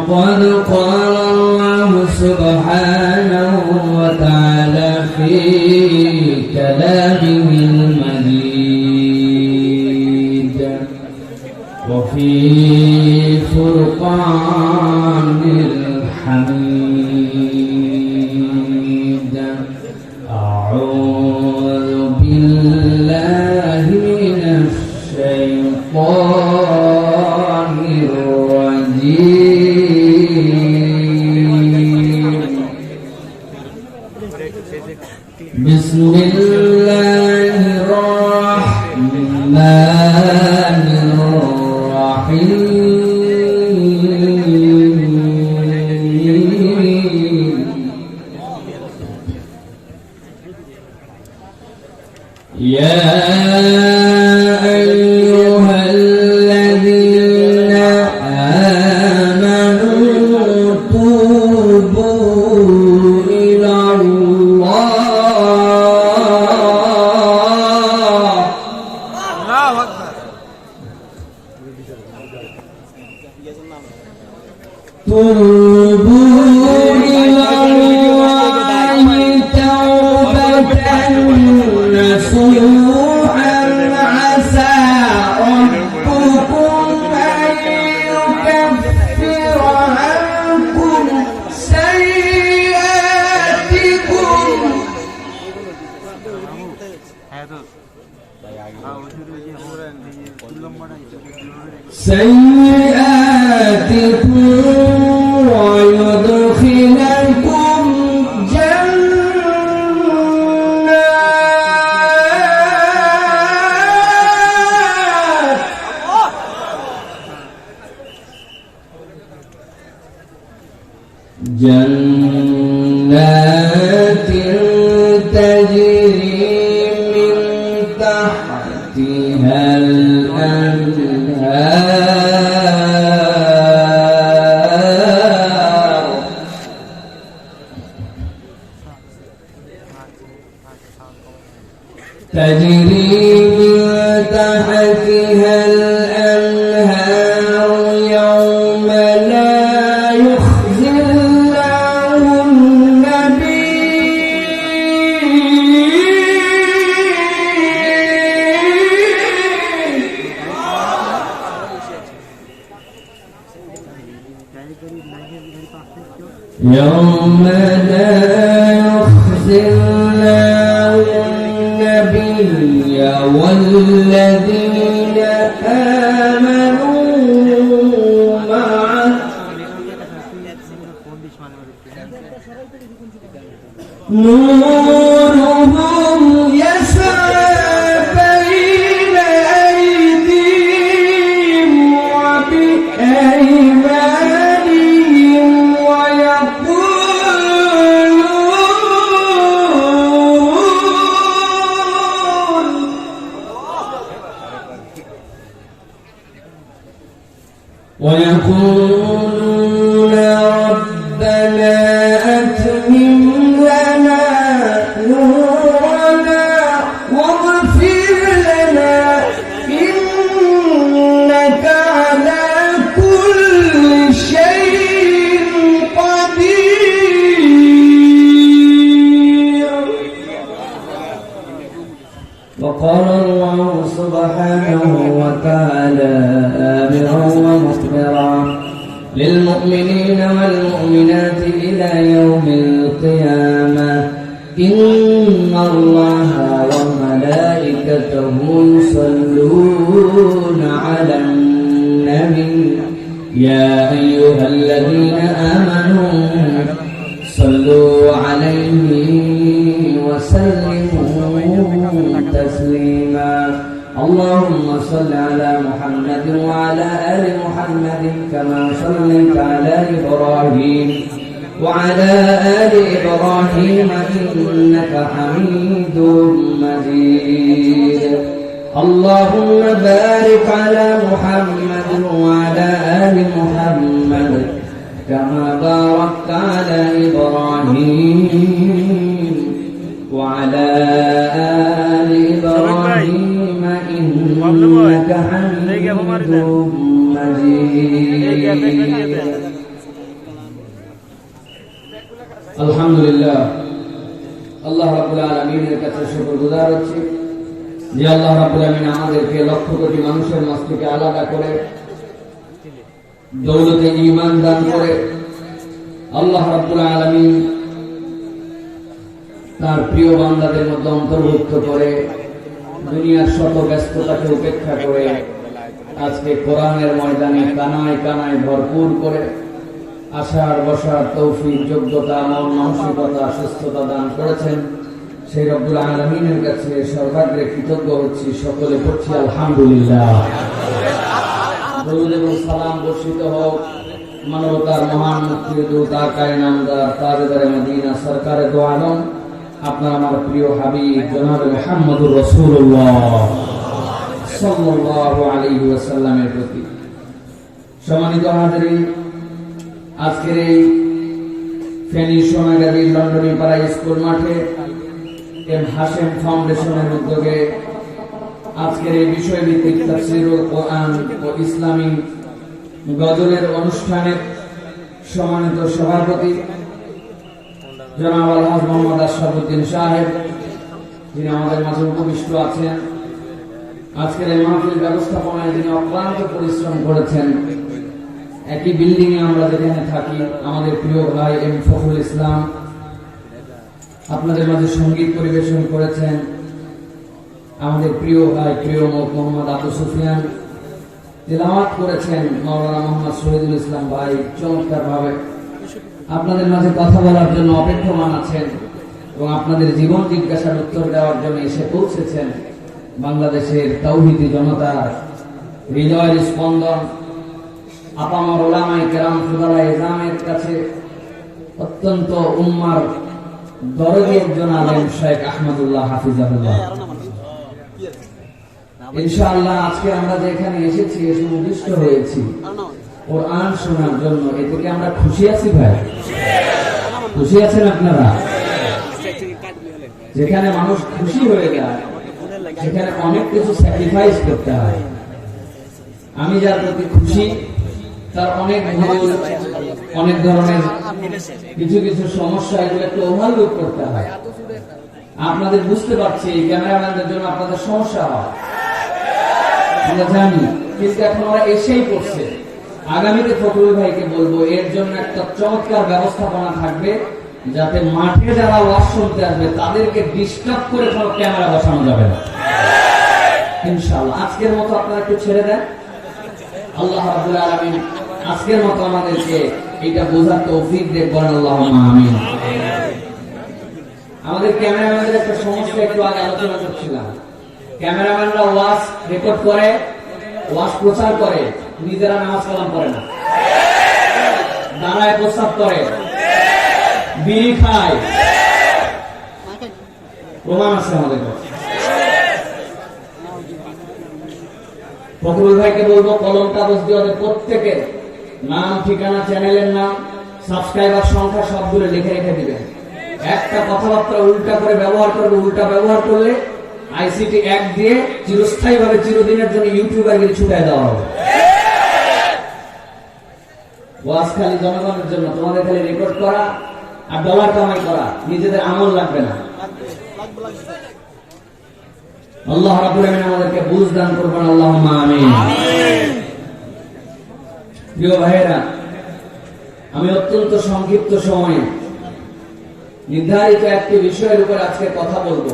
وقد قال الله سبحانه وتعالى في كلامه المجيد وفي فرقان الحميد أعوذ بالله من الشيطان الرجيم بسم الله الرحمن الرحيم يا أيها الذين آمنوا توبوا إلى الله توبوا إلى الله توبة نصوحا عسى ربكم أن يكفر عنكم سيئاتكم ويدخلكم جنات تجري من تحتها الأنهار تجري من تحتها الأنهار يوم لا يخزي الله النبي يوم لا يخزي الله النبي والذين آمنوا معه نورهم يسعى بين أيديهم وبأيمانهم ويقولون ربنا أتمم لنا نورنا واغفر لنا إنك على كل شيء قدير. وقال الله سبحانه وتعالى آمرا ومخبرا للمؤمنين والمؤمنات إلى يوم القيامة إن الله وملائكته يصلون على النبي يا أيها الذين آمنوا صلوا عليه وسلموا تسليما. اللهم صل على محمد وعلى آل محمد كما صليت على إبراهيم وعلى آل إبراهيم إنك حميد مجيد. اللهم بارك على محمد وعلى آل محمد كما باركت على إبراهيم وعلى آل إبراهيم إنك حميد مجيد. আলহামদুলিল্লাহ, আল্লাহ রাব্বুল আলামিনের কাছে শুকরগুজার হচ্ছি যে আল্লাহ রাব্বুল আলামিন আমাদেরকে লক্ষ কোটি মানুষের মাঝ থেকে আলাদা করে দৌলতে ঈমান দান করে আল্লাহ রাব্বুল আলামিন তার প্রিয় বান্দাদের মধ্যে অন্তর্ভুক্ত করে দুনিয়ার শত ব্যস্ততাকে উপেক্ষা করে আজকে কোরআনের ময়দানে কানায় কানায় ভরপুর করে আসার বসার তৌফিক, যোগ্যতা, মন মানসিকতা, সুস্থতা দান করেছেন। সেই রব্বুল আলামিনের কাছে সর্বাগ্রে কৃতজ্ঞ হচ্ছি। সকলে পড়ছি আলহামদুলিল্লাহ। দরুদ এবং সালাম বর্ষিত হোক মানবতার মহান মুক্তিদূত আকায়ে নামদার তাজদারে মদিনা সরকারে দো আলম আপনার আমার প্রিয় হাবিব জনাব মুহাম্মদুর রাসূলুল্লাহ সাল্লাল্লাহু আলাইহি ওয়াসাল্লামের প্রতি। সম্মানিত হাজিরিন, আজকের এই ফেনী সোনাগাজী লন্ডনী পাড়া স্কুল মাঠে এম হাশেম ফাউন্ডেশনের উদ্যোগে আজকের এই বিষয়ভিত্তিক তাফসীরুল কোরআন ও ইসলামী গজলের অনুষ্ঠানের সম্মানিত সভাপতি জনাব আলহাজ মোহাম্মদ আশরাফুদ্দিন সাহেব, যিনি আমাদের মাঝে উপবিষ্ট আছেন, আজকের এই মাহফিল ব্যবস্থাপনায় যিনি অক্লান্ত পরিশ্রম করেছেন। একই বিল্ডিং এ আমরা যেখানে থাকি, আমাদের প্রিয় ভাই এম ফখরুল ইসলাম আপনাদের মাঝে সঙ্গীত পরিবেশন করেছেন। আমাদের প্রিয় ভাই প্রিয় মুখ মোহাম্মদ আবু সুফিয়ান তিলাওয়াত করেছেন। মাওলানা মোহাম্মদ শহীদুল ইসলাম ভাই চমৎকার ভাবে আপনাদের মাঝে কথা বলার জন্য অপেক্ষমান আছেন এবং আপনাদের জীবন জিজ্ঞাসার উত্তর দেওয়ার জন্য এসে পৌঁছেছেন। বাংলাদেশের তাওহীদি জনতার হৃদয়ের স্পন্দন আপামর উলামায়ে কেরাম ফুদালায়ে ইজলামের কাছে অত্যন্ত উম্মার দরদি একজন আলেম শেখ আহমদুল্লাহ হাফিজাহুল্লাহ। ইনশাআল্লাহ আজকে আমরা যেখানে এসেছি এসে উদ্দিষ্ট হয়েছি কোরআন শোনার জন্য। এতে কি আমরা খুশি আছি ভাই? খুশি আছেন আপনারা? যেখানে মানুষ খুশি হয়ে যায় সেখানে অনেক কিছু স্যাক্রিফাইস করতে হয়। আমি যার প্রতি খুশি তার অনেক ভুল, অনেক ধরনের কিছু কিছু সমস্যা, এগুলো একটু ওভারলুক করতে হয়। আপনাদের বুঝতে পারছি ক্যামেরাম্যানদের জন্য আপনাদের সমস্যা হয়, আমরা জানি, কিন্তু এখন ওরা এসেই পড়ছে। আগামীতে ফখরুল ভাইকে বলবো এর জন্য একটা চমৎকার ব্যবস্থাপনা থাকবে, যাতে মাঠে যারা ওয়াজ শুনতে আসবে তাদেরকে ডিস্টার্ব করে কোনো ক্যামেরা বসানো যাবে না ইনশাআল্লাহ। আজকের মতো আপনারা একটু ছেড়ে দেন। আল্লাহ রাব্বুল আলামিন আজকের মতো আমাদেরকে এটা বোঝার তৌফিক দেন, বলেন আল্লাহুম্মা আমিন। আমাদের ক্যামেরাম্যানদের একটা সমস্যা একটু আগে আলোচনা করছিলাম। ক্যামেরাম্যানরা ওয়াজ রেকর্ড করে, ওয়াজ প্রচার করে, নিজেরা নামাজ কালাম করে না, দাঁড়ায় প্রস্তাব করে, বিড়ি খায়, প্রমাণ আছে আমাদের কাছে। ফখরুল ভাইকে বলবো কলম কাগজ দিয়ে ওদের প্রত্যেকের নাম, ঠিকানা, চ্যানেলের নাম, সাবস্ক্রাইবার সংখ্যা সবগুলো লিখে রেখে দিবেন। একটা কথাবার্তা উল্টা করে ব্যবহার করবে, উল্টা ব্যবহার করলে আইসিটি অ্যাক্ট দিয়ে চিরস্থায়ী ভাবে চিরদিনের জন্য ইউটিউবারগিরি ছুটায় দেওয়া হবে। ওয়াজ খালি জনগণের জন্য, তোমাদের খালি রেকর্ড করা আর ডলার কামাই করা, নিজেদের আমল লাগবে না। আল্লাহ রাব্বুল আলামিন আমাদেরকে বুঝ দান করবেন, আল্লাহুম্মা আমিন। প্রিয় ভাইয়েরা, আমি অত্যন্ত সংক্ষিপ্ত সময়ে নির্ধারিত একটি বিষয়ের উপর আজকে কথা বলবো।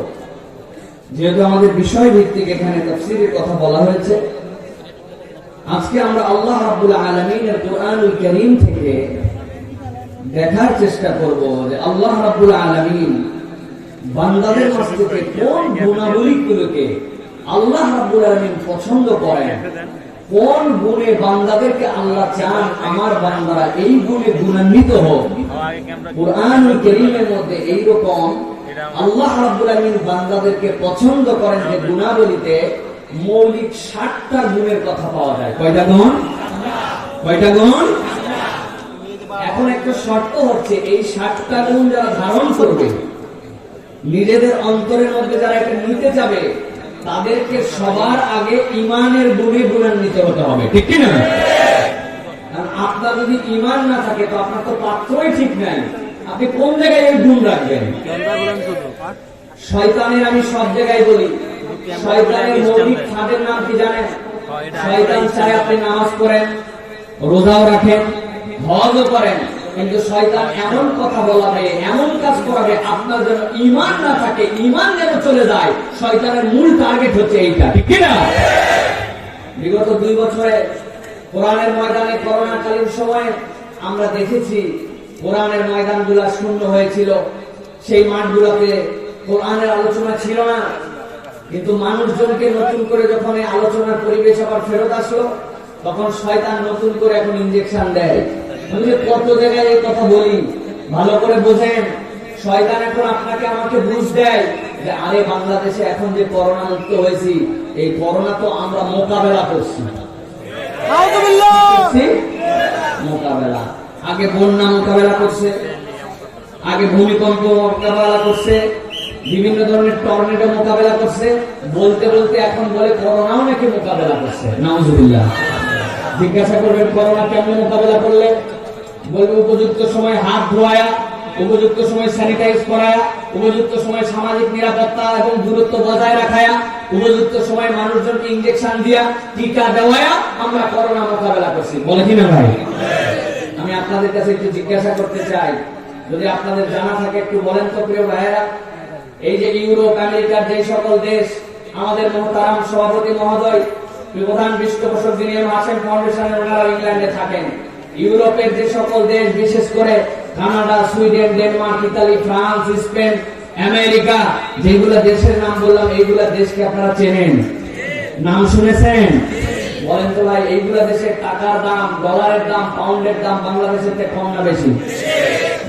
যেহেতু আমাদের বিষয় ভিত্তিক এখানে তাফসীরের কথা বলা হয়েছে, আজকে আমরা আল্লাহ রাব্বুল আলামিনের কোরআনুল কারীম থেকে দেখার চেষ্টা করব যে আল্লাহ রাব্বুল আলামিন বান্দাদের মাঝ থেকে কোন গুণাবলীগুলোকে আল্লাহ রাব্বুল আলামিন পছন্দ করেন, কোন গুণে বান্দাদেরকে আল্লাহ চান আমার বান্দারা এই গুণে গুণান্বিত হোক। কোরআনুল কারীমের মধ্যে এইরকম আল্লাহ রাব্বুল আলামিন বান্দাদেরকে পছন্দ করেন যে গুণাবলীতে মৌলিক 60টা গুণের কথা পাওয়া যায়। কয়টা গুণ? কয়টা গুণ? এখন একটা শর্ত হচ্ছে এই 60টা গুণ যারা ধারণ করবে, নিজেদের অন্তরের মধ্যে যারা এটা নিতে যাবে, তাদেরকে সবার আগে ঈমানের গুণে গুণান্বিত হতে হবে, ঠিক কি না? কারণ আপনার যদি ঈমান না থাকে তো আপনার তো পাত্রই ঠিক নাই, আপনি কোন জায়গায় এই গুণ রাখবেন? শয়তানের আমি সব জায়গায় বলি, শয়তানের মৌলিক ফাঁদের নাম কি জানেন? শয়তান চায় আপনি নামাজ পড়েন, রোজাও রাখেন, হজও করেন, কিন্তু শয়তান এমন কথা বলাবে, এমন কাজ করাবে আপনার যেন ঈমান না থাকে, ঈমান যেন চলে যায়। শয়তানের মূল টার্গেট হচ্ছে এইটা, ঠিক কি না? বিগত 2 বছরে কোরআনের ময়দানে করোনাকালীন সময়ে আমরা দেখেছি কোরআনের ময়দানগুলা শূন্য হয়েছিল, সেই মাঠগুলোতে কোরআনের আলোচনা ছিল না। কিন্তু মানুষজনকে নতুন করে যখন এই আলোচনার পরিবেশ আবার ফেরত আসলো, তখন শয়তান নতুন করে এখন ইনজেকশন দেয়। আমি যে কত জায়গায় এই কথা বলি, ভালো করে বোঝেন। শয়তান এখন আপনাকে আমাকে বুঝ দেয় যে আরে বাংলাদেশে এখন যে করোনা মুক্ত হয়েছি, এই করোনা তো আমরা মোকাবেলা করছি। মোকাবেলা, আগে বন্যা মোকাবেলা করছে, আগে ভূমিকম্প মোকাবেলা করছে, বিভিন্ন ধরনের টর্নেডো মোকাবেলা করছে, বলতে বলতে এখন বলে করোনাও নাকি মোকাবেলা করছে। নাউজুবিল্লাহ। জিজ্ঞাসা করবেন করোনা কেমন মোকাবেলা করলে? বলবে উপযুক্ত সময় হাত ধোয়া, উপযুক্ত সময় স্যানিটাইজ করা, উপযুক্ত সময় সামাজিক নিরাপত্তা এবং দূরত্ব বজায় রাখা, উপযুক্ত সময় মানুষজনকে ইনজেকশন দিয়া, টিকা দেওয়া, আমরা করোনা মোকাবেলা করছি। বলে কিনা ভাই? আমি আপনাদের কাছে একটু জিজ্ঞাসা করতে চাই, যদি আপনাদের জানা থাকে একটু বলেন তো প্রিয় ভাইয়েরা। এই যে ইউরোপ আমেরিকার যে সকল দেশ, আমাদের মোহতারাম সভাপতি মহোদয়, প্রধান পৃষ্ঠপোষক যিনি হাসেম ফাউন্ডেশনের, ওনারা ইংল্যান্ডে থাকেন। ইউরোপের যে সকল দেশ, বিশেষ করে Canada, Sweden, Denmark, Italy, France, Spain, America, যেগুলা দেশের নাম বললাম, এইগুলা দেশকে আপনারা চেনেন, নাম শুনেছেন? বলেন তো ভাই, এইগুলা দেশের টাকার দাম, ডলারের দাম, পাউন্ডের দাম বাংলাদেশের থেকে কম না বেশি?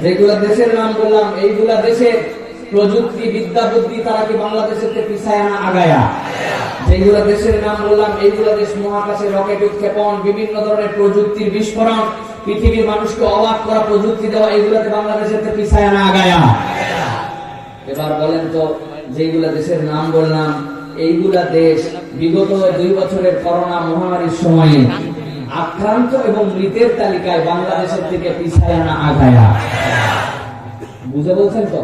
যেগুলা দেশের নাম বললাম, এইগুলা দেশের প্রযুক্তি, বিদ্যা, বুদ্ধি তারা কি বাংলাদেশের থেকে পিছায় না আগায়া? যেগুলো দেশের নাম বললাম, এইগুলো দেশ মহাকাশে রকেট উৎক্ষেপণ, বিভিন্ন ধরনের প্রযুক্তির বিস্ফোরণ, পৃথিবীর মানুষকে অবাক করা প্রযুক্তি দেওয়া, এইগুলোতে বাংলাদেশের থেকে পিছায় না আগায়া? এবার বলেন তো, যেগুলো দেশের নাম বললাম, এইগুলা দেশ বিগত 2 বছরের করোনা মহামারীর সময়ে আক্রান্ত এবং মৃতের তালিকায় বাংলাদেশের থেকে পিছায় না আগায়া? বুঝে বলছেন তো?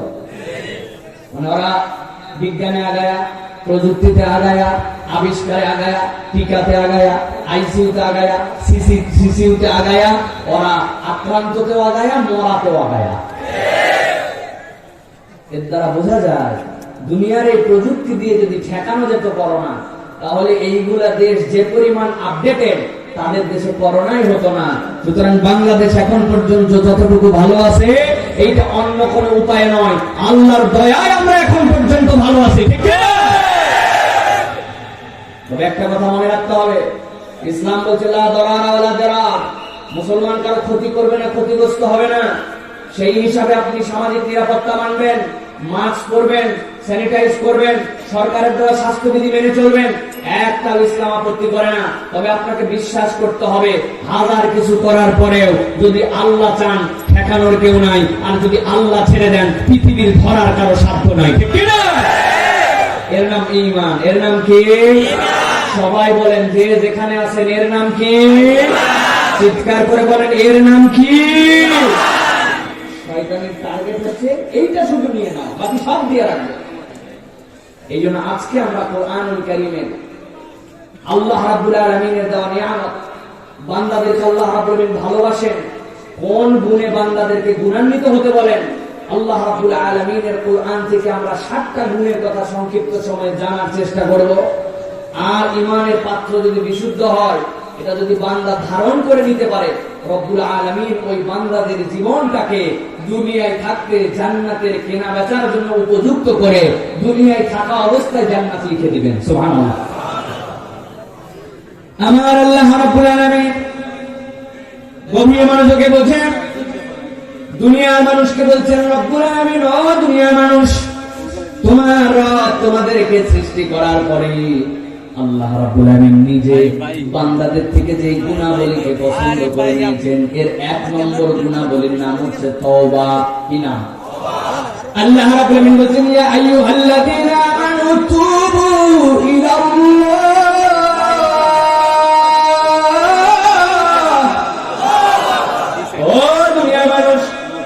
মানে ওরা বিজ্ঞানে আগায়া, প্রযুক্তিতে আগায়া, আবিষ্কারে আগায়া, টিকাতে আগায়া, আইসিইউতে আগায়া, সিসিইউতে আগায়া, ওরা আক্রান্ততেও আগায়া, মরাতেও আগায়া। এর দ্বারা বোঝা যায় দুনিয়ার এই প্রযুক্তি দিয়ে যদি ঠেকানো যেত করোনা, তাহলে এইগুলা দেশ যে পরিমাণ আপডেটেড, তাদের দেশে করোনাই হতো না। সুতরাং বাংলাদেশ এখন পর্যন্ত যতটুকু ভালো আছে, এইটা অন্য কোনো উপায় নয়, আল্লাহর দয়ায় আমরা এখন পর্যন্ত ভালো আছি, ঠিক না? তবে একটা কথা মনে রাখতে হবে, ইসলাম বলছে লা দরারা ওয়ালা দিরার, মুসলমান কারো ক্ষতি করবে না, ক্ষতিগ্রস্ত হবে না। সেই হিসাবে আপনি সামাজিক নিরাপত্তা মানবেন, মাস্ক পরবেন, স্যানিটাইজ করবেন, সরকারের দেওয়া স্বাস্থ্যবিধি মেনে চলবেন, একটাও ইসলাম আপত্তি করে না। তবে আপনাকে বিশ্বাস করতে হবে, হাজার কিছু করার পরেও যদি আল্লাহ চান, ঠেকানোর কেউ নাই, আর যদি আল্লাহ ছেড়ে দেন, পৃথিবীর ধরার কারো সাধ্য নাই, ঠিক না? এর নাম ঈমান। এর নাম কি? সবাই বলেন, যে যেখানে আছেন, এর নাম কি? চিৎকার করে বলেন, এর নাম কি? শয়তানের টার্গেট হচ্ছে এইটা, শুধু নিয়ে নাও, বাকি সব দিয়ে রাখবে। এই জন্য আজকে আমরা কোরআনুল কারীমের আল্লাহ রাব্বুল আলামিনের দেওয়া নিয়ামত, বান্দাদেরকে আল্লাহ রাব্বুল আলামিন ভালোবাসেন, কোন গুণে বান্দাদেরকে গুণান্বিত হতে বলেন, আল্লাহ রাব্বুল আলামিনের কোরআন থেকে আমরা 7টা গুণের কথা সংক্ষিপ্ত সময়ে জানার চেষ্টা করব। আর ঈমানের পাত্র যদি বিশুদ্ধ হয়, এটা যদি বান্দা ধারণ করে নিতে পারে, রব্বুল আলামিন ওই বান্দাদের জীবনটাকে দুনিয়ায় থাকতে জান্নাতের কেনা বেচার জন্য উপযুক্ত করে দুনিয়ায় থাকা অবস্থায় জান্নাত লিখে দিবেন। সুবহানাল্লাহ। আমার আল্লাহ রাব্বুল আলামিন গভীর মনোযোগে বলছেন, দুনিয়ার মানুষকে বলছেন, রব্বুল আলামিন, ও দুনিয়ার মানুষ, তোমার রব তোমাদেরকে সৃষ্টি করার পরে আল্লাহ রাব্বুল আলামিন নিজে বান্দাদের থেকে যে গুণাবলীকে পছন্দ করে নিয়েছেন, এর 1 নম্বর গুণাবলীর নাম হচ্ছে তওবা। কি নাম? আল্লাহ রাব্বুল আলামিন বলেন, ইয়া আইয়ুহাল্লাযীনা আমানু তুবু ইলাল্লাহ। ও দুনিয়ার মানুষ,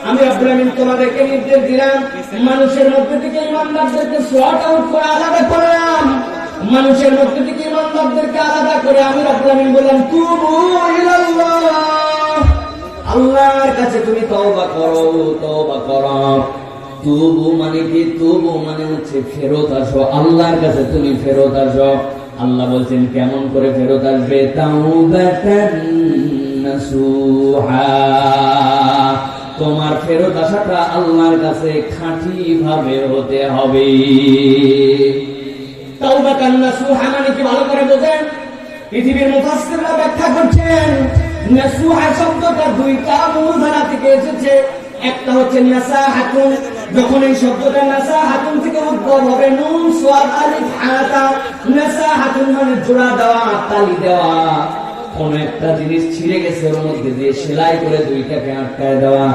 আমি রাব্বুল আলামিন তোমাদেরকে নির্দেশ দিলাম মানুষের মধ্যে থেকে ইমানদারদেরকে শর্ট আউট করে আলাদা করলাম, মানুষের মধ্যে থেকে ইমানদারদেরকে আলাদা করে আমি রব্বুল আমিন বললাম তুবু ইলাল্লাহ, আল্লাহর কাছে তুমি তওবা করো, তওবা করো। তুবু মানে কি? তুবু মানে হচ্ছে ফেরত আসো, আল্লাহর কাছে তুমি ফেরত আসো। আল্লাহ বলছেন কেমন করে ফেরত আসবে? তাওবাতান নাসুহা, তোমার ফেরত আসাটা আল্লাহর কাছে খাঁটি ভাবে হতে হবে। তাওবাতান নাসুহা মানে কি ভালো করে বোঝেন। পৃথিবীর মুফাসসিররা ব্যাখ্যা করছেন নাসুহা শব্দটা দুইটা মূল ধারা থেকে এসেছে। একটা হচ্ছে নাসাহাতুন, যখন এই শব্দটা নাসাহাতুন থেকে উদ্ভব হবে নুন সাদ আলিফ হাতা, নাসাহাতুন মানে জোড়া দেওয়া, তালি দেওয়া। কোন একটা জিনিস ছিঁড়ে গেছে ওর মধ্যে দিয়ে সেলাই করে দুইটাকে আটকায় দেওয়া।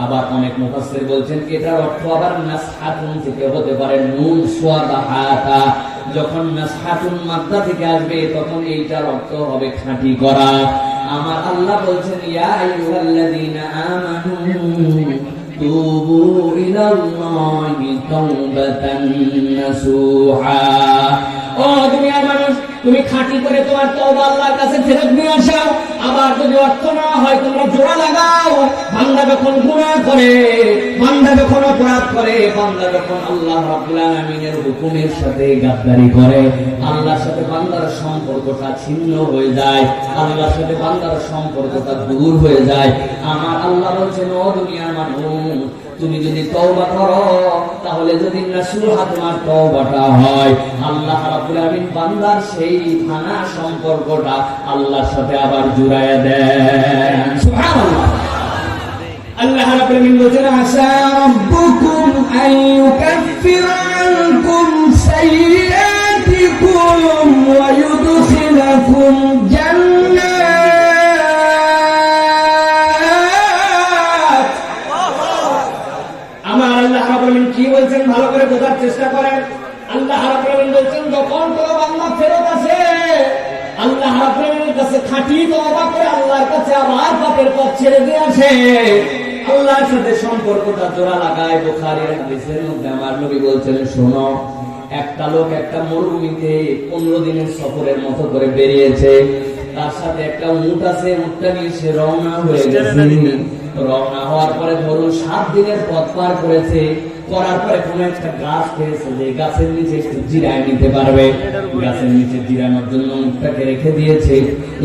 আবার অনেক মুফাসসির বলছেন এটার অর্থ আবার নাসহাতুন থেকে হতে পারে নুন সাদ হাতা। যখন নাসহাতুন মাদ্দা থেকে আসবে তখন এইটার অর্থ হবে খাঁটি করা। আমার আল্লাহ বলছেন ইয়া আইয়ুহাল্লাযীনা আমানু তুবু ইলাল্লাহি তাওবাতান নাসুহা, ও দুনিয়ার মানুষ তুমি খাঁটি করে তোমার তওবা আল্লাহর কাছে ফেরত নিয়ে আসো। আবার যদি অর্থ না হয় তোমরা জোড়া লাগাও। বান্দা যখন গুনাহ করে, বান্দা যখন অপরাধ করে, বান্দা যখন আল্লাহ রাব্বুল আলামিনের হুকুমের সাথে গাদ্দারি করে, আল্লাহর সাথে বান্দার সম্পর্কটা ছিন্ন হয়ে যায়, আল্লাহর সাথে বান্দার সম্পর্কটা দূর হয়ে যায়। আমার আল্লাহ বলছেন ও দুনিয়ার মানুষ তুমি যদি তওবা করো, তাহলে যদি নাসুহা তোমার তওবাটা হয়, আল্লাহ রাব্বুল আমিন বান্দার সেই ফানা সম্পর্কটা আল্লাহর সাথে আবার জুড়ায়া দেন। সুবহানাল্লাহ। আল্লাহ রাব্বুল আমিন বলেন আসা রাব্বুকুম আন ইউকাফিরা আনকুম সাইয়্যাতিকুম ওয়া ইউদখিলাকুম জান্নাত। আমার আল্লাহ রাব্বুল আমিন কি বলছেন ভালো করে বোঝার চেষ্টা করেন। আল্লাহ রাব্বুল আমিন বলছেন যখন কোন বান্দা ফেরত আসে আল্লাহ রাব্বুল আমিনের কাছে খাঁটি তওবা করে আল্লাহর কাছে আবার পাপের পথ ছেড়ে দিয়ে আসে, আল্লাহর সাথে সম্পর্কটা জোড়া লাগায়। বুখারীর হাদিসের মধ্যে আমার নবী বলছেন শোনো, একটা লোক একটা মরুভূমিতে 15 দিনের সফরের মতো করে বেরিয়েছে, তার সাথে একটা উট আছে, উটটা নিয়ে সে রওনা হয়ে গেছে। রওনা হওয়ার পরে ধরুন 7 দিনের পথ পার করেছে, করার পরে কোন একটা গাছ পেয়েছে যে গাছের নিচে একটু জিরায় নিতে পারবে, গাছের নিচে জিরানোর জন্য উটটাকে রেখে দিয়েছে।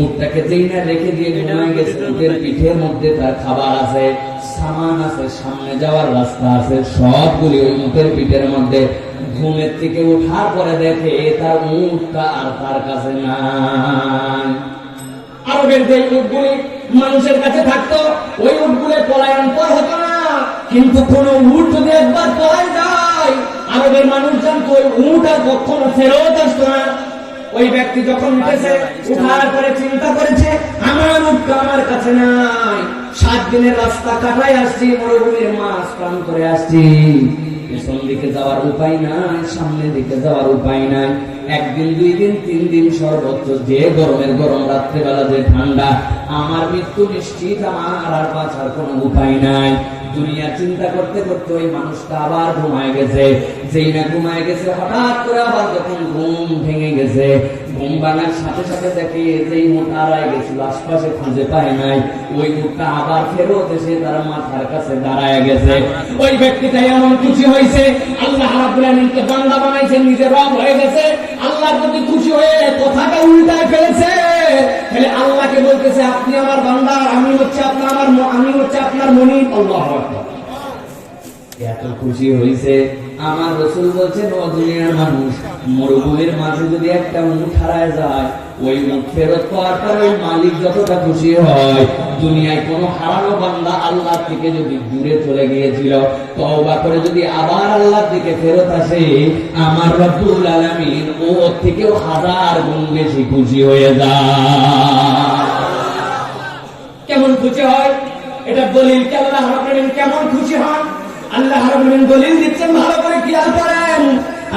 উটটাকে যেই না রেখে দিয়ে ঘুমায় গেছে, উটের পিঠের মধ্যে তার খাবার আছে, সামান আছে, সামনে যাওয়ার রাস্তা আছে, সবগুলি ওই উটের পিঠের মধ্যে। ঘুমের থেকে ওঠার পরে দেখে তার উটটা আর তার কাছে নাই। আরবের যে উটগুলি মানুষের কাছে থাকতো ওই উটগুলো পলায়ন পর হতো না, কিন্তু কোন উট যদি একবার পলায় যায় আরবের মানুষ জানতো ওই উট আর কখনো ফেরত আসতো না। ওই ব্যক্তি যখন উঠেছে, উঠার পরে চিন্তা করেছে আমার উটটা আমার কাছে নাই, 7 দিনের রাস্তা কাটাই আসছি, মরুভূমির মাছ পান করে আসছি, পেছন দিকে যাওয়ার উপায় নাই, সামনে দিকে যাওয়ার উপায় নাই। 1 দিন 2 দিন 3 দিন সর্বোচ্চ, যে গরমের গরম, রাত্রেবেলা যে ঠান্ডা, আমার মৃত্যু নিশ্চিত, আমার আর বাঁচার কোনো উপায় নাই। দুনিয়া চিন্তা করতে করতে ওই মানুষটা আবার ঘুমায় গেছে। যেই না ঘুমায় গেছে, হঠাৎ করে আবার যখন ঘুম ভেঙে গেছে, ঘুম ভাঙার সাথে সাথে দেখে যেই মুঠ হারায় গেছিল আশপাশে খুঁজে পায় নাই, ওই মুঠটা আবার ফেরত এসে তার মাথার কাছে দাঁড়ায় গেছে। ওই ব্যক্তিটা এমন খুশি হয়েছে, আল্লাহ রাব্বুল আমিনকে বান্দা বানাইছেন, নিজে রব হয়ে গেছে, আল্লাহর প্রতি খুশি হয়ে কথাটা উল্টায় ফেলেছে। তাহলে আল্লাহকে বলতেছে আপনি আমার বান্দা, আমি হচ্ছে আপনার মনিব। আল্লাহু আকবার। এত খুশি হয়েছে। আমার রাসূল বলছেন ও দুনিয়ার মানুষ, মরুভূমির মাঝে যদি একটা উট হারায় যায়, ওই উট ফেরত পাওয়ার পর ওই মালিক যতটা খুশি হয়, দুনিয়ায় কোনো হারানো বান্দা আল্লাহ থেকে যদি দূরে চলে গিয়েছিল, তওবা করে যদি আবার আল্লাহর দিকে ফেরত আসে, আমার রব্বুল আলামিন ওর থেকেও 1000 গুণ বেশি খুশি হয়ে যায়। কেমন খুশি হয় এটা দলিল। আল্লাহ রাব্বুল আলামিন কেমন খুশি হন আল্লাহ রাব্বুল আলামিন দলিল দিচ্ছেন, ভালো করে খেয়াল করেন।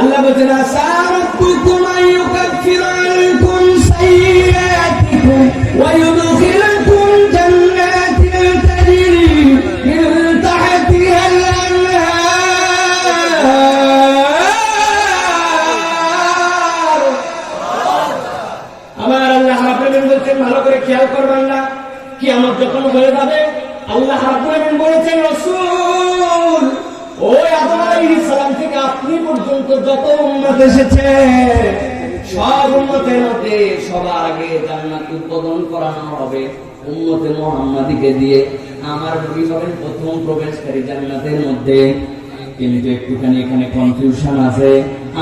আল্লাহ বলেন আসা রাব্বুকুম আইয়ুকাফিরা আনকুম সাইয়্যাতিকুম ওয়া ইউদখিলাকুম জান্নাতিন তাজরি মিন তাহতিহা কিয়ামত যখন হয়ে যাবে, আল্লাহ রাব্বুল আলামিন বলেছেন, রাসূল ওই আদম আলাইহিস সালাম থেকে আপনি পর্যন্ত যত উম্মত এসেছে সব উম্মতের মধ্যে সবার আগে জান্নাত উদ্বোধন করানো হবে উম্মতে মুহাম্মাদীকে দিয়ে। আমার নবী হবেন প্রথম প্রবেশকারী জান্নাতের মধ্যে। কিন্তু একটুখানি এখানে কনফিউশন আছে।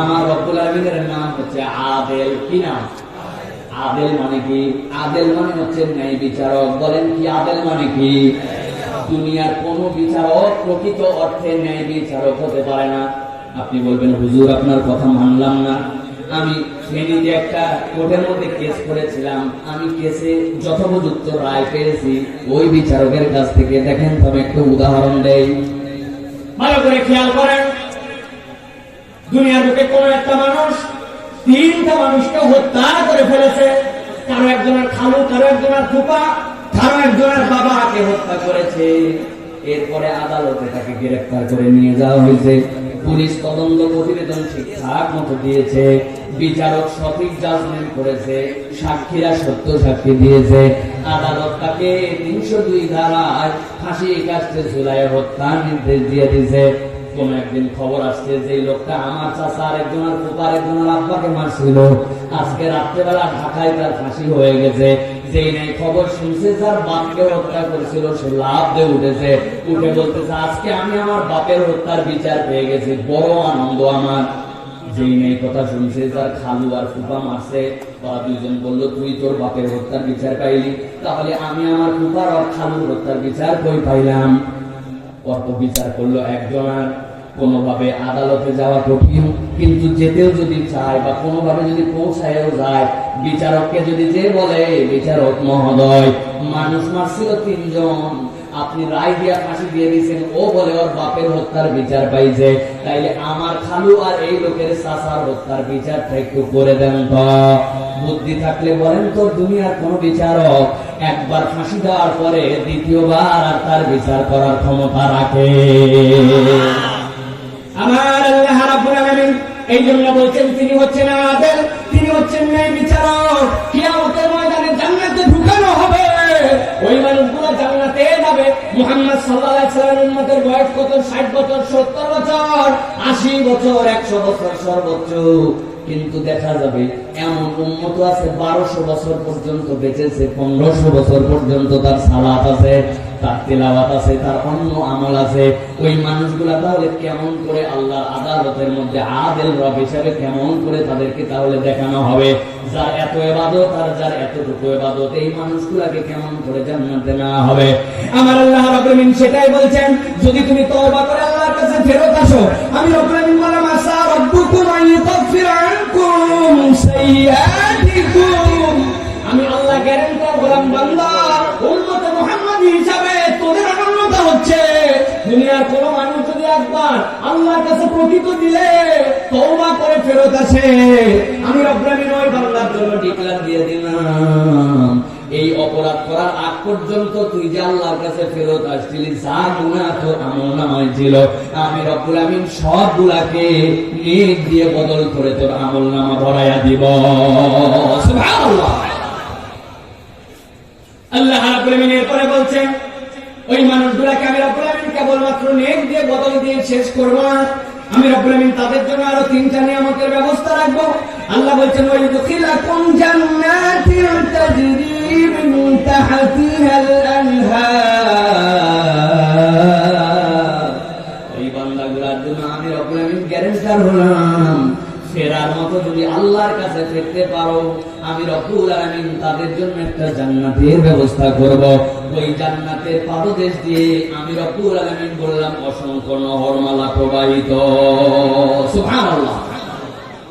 আমার রব্বুল আলামিনের নাম হচ্ছে আদেল। কি নাম? আদেল মানে কি? আদেল মানে হচ্ছে ন্যায় বিচারক। বলেন কি আদেল মানে কি? দুনিয়ার কোন বিচারক প্রকৃত অর্থে ন্যায় বিচারক হতে পারে না। আপনি বলবেন হুজুর আপনার কথা মানলাম না, আমি ফেনীতে একটা কোর্টের মধ্যে কেস করেছিলাম, আমি কেসে যথোপযুক্ত রায় পেয়েছি ওই বিচারকের কাছ থেকে। দেখেন তবে একটু উদাহরণ দেই, ভালো করে খেয়াল করেন। দুনিয়ার বুকে কোন একটা মানুষ তিনটা মানুষকে হত্যা করে ফেলেছে। কারো একজনের খালু, কারো একজনের ফুপা, কারো একজনের বাবাকে হত্যা করেছে। এরপরে আদালতে তাকে গ্রেফতার করে নিয়ে যাওয়া হয়েছে। পুলিশ তদন্ত প্রতিবেদন ঠিকঠাক মতো দিয়েছে, বিচারক সঠিক জাজমেন্ট করেছে, সাক্ষীরা সত্য সাক্ষী দিয়েছে। আদালত তাকে ৩০২ ধারায় ফাঁসি কাস্টে ঝুলায় হত্যার নির্দেশ দিয়ে দিয়েছে। কোন একদিন খবর আসছে যে লোকটা আমার চাচা একজনের ফুপার একজনের আব্বাকে মারছিল, আজকে রাত্রেবেলা ঢাকায় তার ফাঁসি হয়ে গেছে। যেই নাই খবর শুনছে যার বাপকে হত্যা করেছিল সে লাভ দিয়ে উঠেছে, উঠে বলতেছে আজকে আমি আমার বাপের হত্যার বিচার পেয়ে গেছি, বড় আনন্দ আমার। যেই নেই কথা শুনছে যার খালু আর ফুপা মারছে, তারা দুইজন বললো তুই তোর বাপের হত্যার বিচার পাইলি, তাহলে আমি আমার ফুপার আর খালুর হত্যার বিচার কই পাইলাম? কত বিচার করলো একজনের। কোনোভাবে আদালতে যাওয়া কঠিন, কিন্তু যেতেও যদি চায় বা কোনোভাবে যদি পৌঁছায়ও যায়, বিচারককে যদি যে বলে বিচারক মহোদয় মানুষ মারছিল ৩ জন, আপনি রায় দিয়া ফাঁসি দিয়ে দিয়েছেন, ও বলে ওর বাপের হত্যার বিচার পাইছে, তাইলে আমার খালু আর এই লোকের চাচার হত্যার বিচারটা একটু করে দেন তো। বুদ্ধি থাকলে বলেন তো দুনিয়ার কোন বিচারক একবার ফাঁসি দেওয়ার পরে দ্বিতীয়বার আর তার বিচার করার ক্ষমতা রাখে? আমার আল্লাহ রাব্বুল আলামিন এই জন্য বলছেন তিনি হচ্ছেন আদেল, তিনি হচ্ছেন ন্যায় বিচারক। কিয়ামতের ময়দানে জান্নাতে ঢুকানো হবে, ওই মানুষগুলো জান্নাতে যাবে। মুহাম্মদ সাল্লাল্লাহু আলাইহি ওয়াসাল্লামের উম্মতের বয়স কত? 60 বছর, 70 বছর, 80 বছর, 100 বছর সর্বোচ্চ। কিন্তু দেখা যাবে এমন উম্মত আছে 1200 বছর পর্যন্ত বেঁচেছে, 1500 বছর পর্যন্ত তার সালাত আছে, তার তেলাওয়াত আছে, তার অন্য আমল আছে। ওই মানুষগুলা তাহলে কেমন করে আল্লাহর আদালতের মধ্যে আদেল রব হিসেবে কেমন করে তাদেরকে তাহলে দেখানো হবে? যার এত ইবাদত আর যার এতটুকু ইবাদত, এই মানুষগুলাকে কেমন করে জান্নাতে নেওয়া হবে? আমার আল্লাহ রাব্বুল আলামিন সেটাই বলছেন, যদি তুমি তওবা করে আল্লাহর কাছে ফেরত আসো, আমি রাব্বুল আলামিন বললাম আসা রাব্বুকুম আইয়াগফির আনকুম সাইয়্যাতিকুম, আমি আল্লাহ গ্যারান্টি বললাম বান্দা উম্মতে মুহাম্মাদী হিসাবে তোদের অনন্যতা হচ্ছে দুনিয়ার কোন মানুষ যদি একবার আল্লাহর কাছে প্রকৃত দিলে তওবা করে ফেরত আসে, আমি রব্বুল আলামিন ওই বান্দার জন্য ডিক্লেয়ার দিয়ে দিলাম এই অপরাধ করার আগ পর্যন্ত তুই যে আল্লাহর কাছে ফেরত আসছিলি, যা গুনাহ তোর আমলনামায় ছিল, আমি রব্বুল আলামিন সবগুলাকে নেক দিয়ে বদল করে তোর আমলনামা ভরাইয়া দিব। সুবহানাল্লাহ। আল্লাহ রাব্বুল আলামিন এরপরে বলছেন ওই মানুষগুলাকে আমি রব্বুল আলামিন কেবলমাত্র নেক দিয়ে বদল দিয়ে শেষ করব না, আমি রব্বুল আলামিন তাদের জন্য আরো 3টা নিয়ামতের ব্যবস্থা রাখবো। আল্লাহ বলছেন ওয়াইদখিলাকুম জান্নাতিন তাজরি মিন তাহতিহাল আনহার, ওই বান্দাগুলোর জন্য আমি রব্বুল আলামিন গ্যারান্টার হলাম ফেরার মতো যদি আল্লাহর কাছে ফিরতে পারো, আমি রব্বুল আলামিন তাদের জন্য একটা জান্নাতের ব্যবস্থা করব। ওই জান্নাতের পাদদেশ দিয়ে আমি রব্বুল আলামিন বললাম অসংখ্য নহরমালা প্রবাহিত। সুবহানাল্লাহ।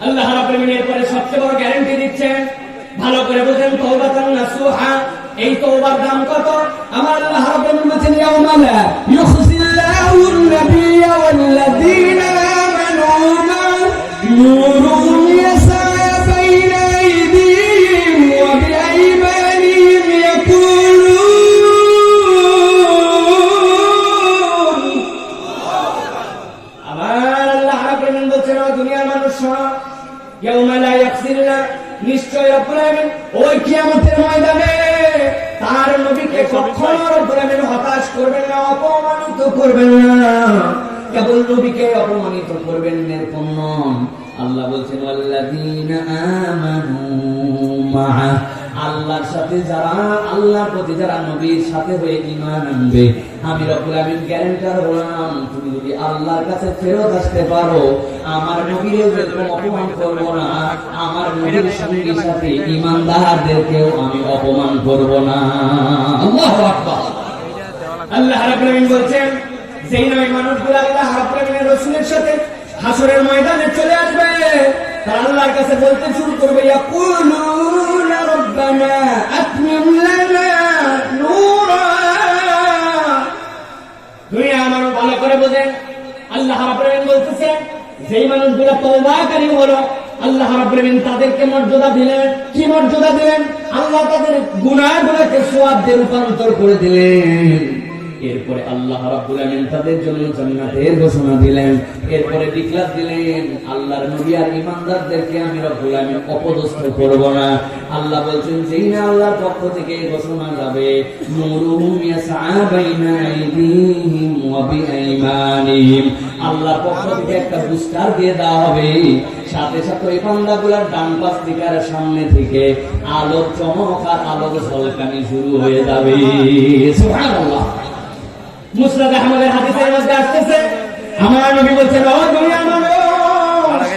আল্লাহ রাব্বুল আলামিন এরপরে সবচেয়ে বড় গ্যারান্টি দিচ্ছেন, ভালো করে বুঝেন, তাওবাতান নাসুহা। এই তওবার দাম কত? আমার আল্লাহ রাব্বুল আলামিন বলেন ইয়াউমা লা ইউখজিল্লাহুন নাবিয়্যা ওয়াল্লাযীনা আমানু নূরুহুম ইয়াসআ বাইনা আইদিহিম ওয়া বিআইমানিহিম ইয়াকুলুন। আমার আল্লাহ রাব্বুল আলামিন বলছেন ও দুনিয়ার মানুষ শোনো, ইয়াউমা লা ইয়াখজিল্লাহ, নিশ্চয় রব্বুল আলামিন ওই কিয়ামতের ময়দানে তার নবীকে কখনো রব্বুল আমিন হতাশ করবেন না, অপমানিত করবেন না। কেবল নবীকে অপমানিত করবেন এরকম নন। আল্লাহ বলছেন ওয়াল্লাযীনা আমানু মাআ, আল্লাহর সাথে যারা, আল্লাহর প্রতি যারা নবীর সাথে হয়ে ঈমান আনবে, আমি রব্বুল আমিন গ্যারান্টার হলাম তুমি যদি আল্লাহর কাছে ফেরত আসতে পারো, আমার নবীর এরকম অপমান করব না, আমার নবীর সঙ্গী সাথে ঈমানদারদেরকেও আমি অপমান করব না। আল্লাহু আকবার। আল্লাহ রাব্বুল আমিন বলছেন যেই নয় মানুষগুলো আল্লাহ রাব্বুল আমিনের রাসূলের সাথে হাসরের ময়দানে চলে আসবে, তারা আল্লাহর কাছে বলতে শুরু করবে ইয়াকুলুনা রব্বানা আতমিম লানা নূরা। দুনিয়া আমার ভালো করে বোঝেন, আল্লাহ রাব্বুল আমিন বলতেছেন যেই মানুষগুলো তওবাকারী হলো, আল্লাহ রাব্বুল আমিন তাদেরকে মর্যাদা দিলেন। কি মর্যাদা দিলেন? আল্লাহ তাদের গুনাহগুলোকে সওয়াবে রূপান্তর করে দিলেন। এরপরে আল্লাহ রাব্বুল আমিন তাদের জন্য জান্নাতের ঘোষণা দিলেন। এরপরে ডিক্লার দিলেন আল্লাহর নবী আর ঈমানদারদেরকে আমি রব্বুল আমিন অপদস্থ করব না। আল্লাহ বলছেন যেই না আল্লাহর পক্ষ থেকে ঘোষণা যাবে নূরুহুম ইয়াসআ বাইনা আইদিহিম ওয়া বিআইমানিহিম, আল্লাহর পক্ষ থেকে একটা বুস্টার দিয়ে দেওয়া হবে, সাথে সাথে ওই বান্দাগুলোর ডান পাশ থেকে আর সামনে থেকে আলোর চমক আর আলোর ঝলকানি শুরু হয়ে যাবে। সুবহানাল্লাহ। মুসনাদ আহমদের হাদিসের মধ্যে আসছে আমার নবী বলছেন ও দুনিয়ার মানুষ,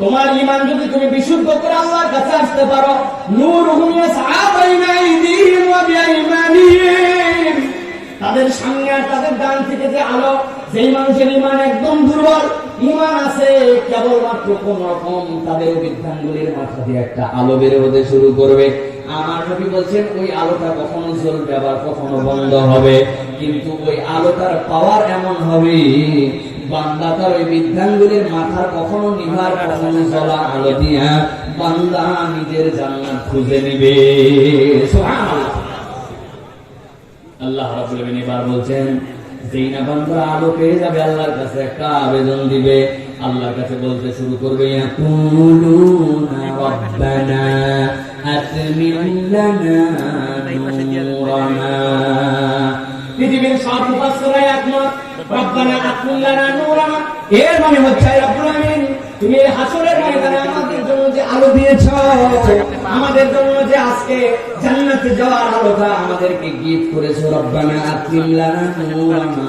তোমার ঈমান যদি তুমি বিশুদ্ধ করে আল্লাহর কাছে আসতে পারো, নূরুহুম ইয়াসআ বাইনা আইদিহিম ওয়া বিআইমানিহিম, তাদের সামনে আর তাদের ডান থেকে যে আলো, যেই মানুষের ঈমান একদম দুর্বল, ঈমান আছে কেবলমাত্র কোন রকম, তাদের বৃদ্ধাঙ্গুলির মাথা দিয়ে একটা আলো বের হতে শুরু করবে। আমার নবী বলছেন ওই আলোটা কখনো জ্বলবে আবার কখনো বন্ধ হবে, কিন্তু ওই আলোটার পাওয়ার এমন হবে বান্দা তার ওই বৃদ্ধাঙ্গুলির মাথার কখনো নিভার কখনো জ্বলা আলো দিয়া বান্দা নিজের জান্নাত খুঁজে নিবে। সুবহানাল্লাহ। আল্লাহ রাব্বুল আমিন এবার বলছেন যেই না বান্দা আলো পেয়ে যাবে আল্লাহর কাছে একটা আবেদন দিবে, আল্লাহর কাছে বলতে শুরু করবে ইয়াকুলুনা রাব্বানা আতমিম লানা নূরানা। পৃথিবীর সব মুফাসসিররা একমত রব্বানা আতমিম লানা নূরানা এর মানে হচ্ছে রব্বুল আমিন তুমি এই হাসরের ময়দানে আমাদের জন্য যে আলো দিয়েছো, আমাদের জন্য যে আজকে জান্নাতে যাওয়ার আলোটা আমাদেরকে গিফট করেছো, রব্বানা আতমিম লানা নূরানা,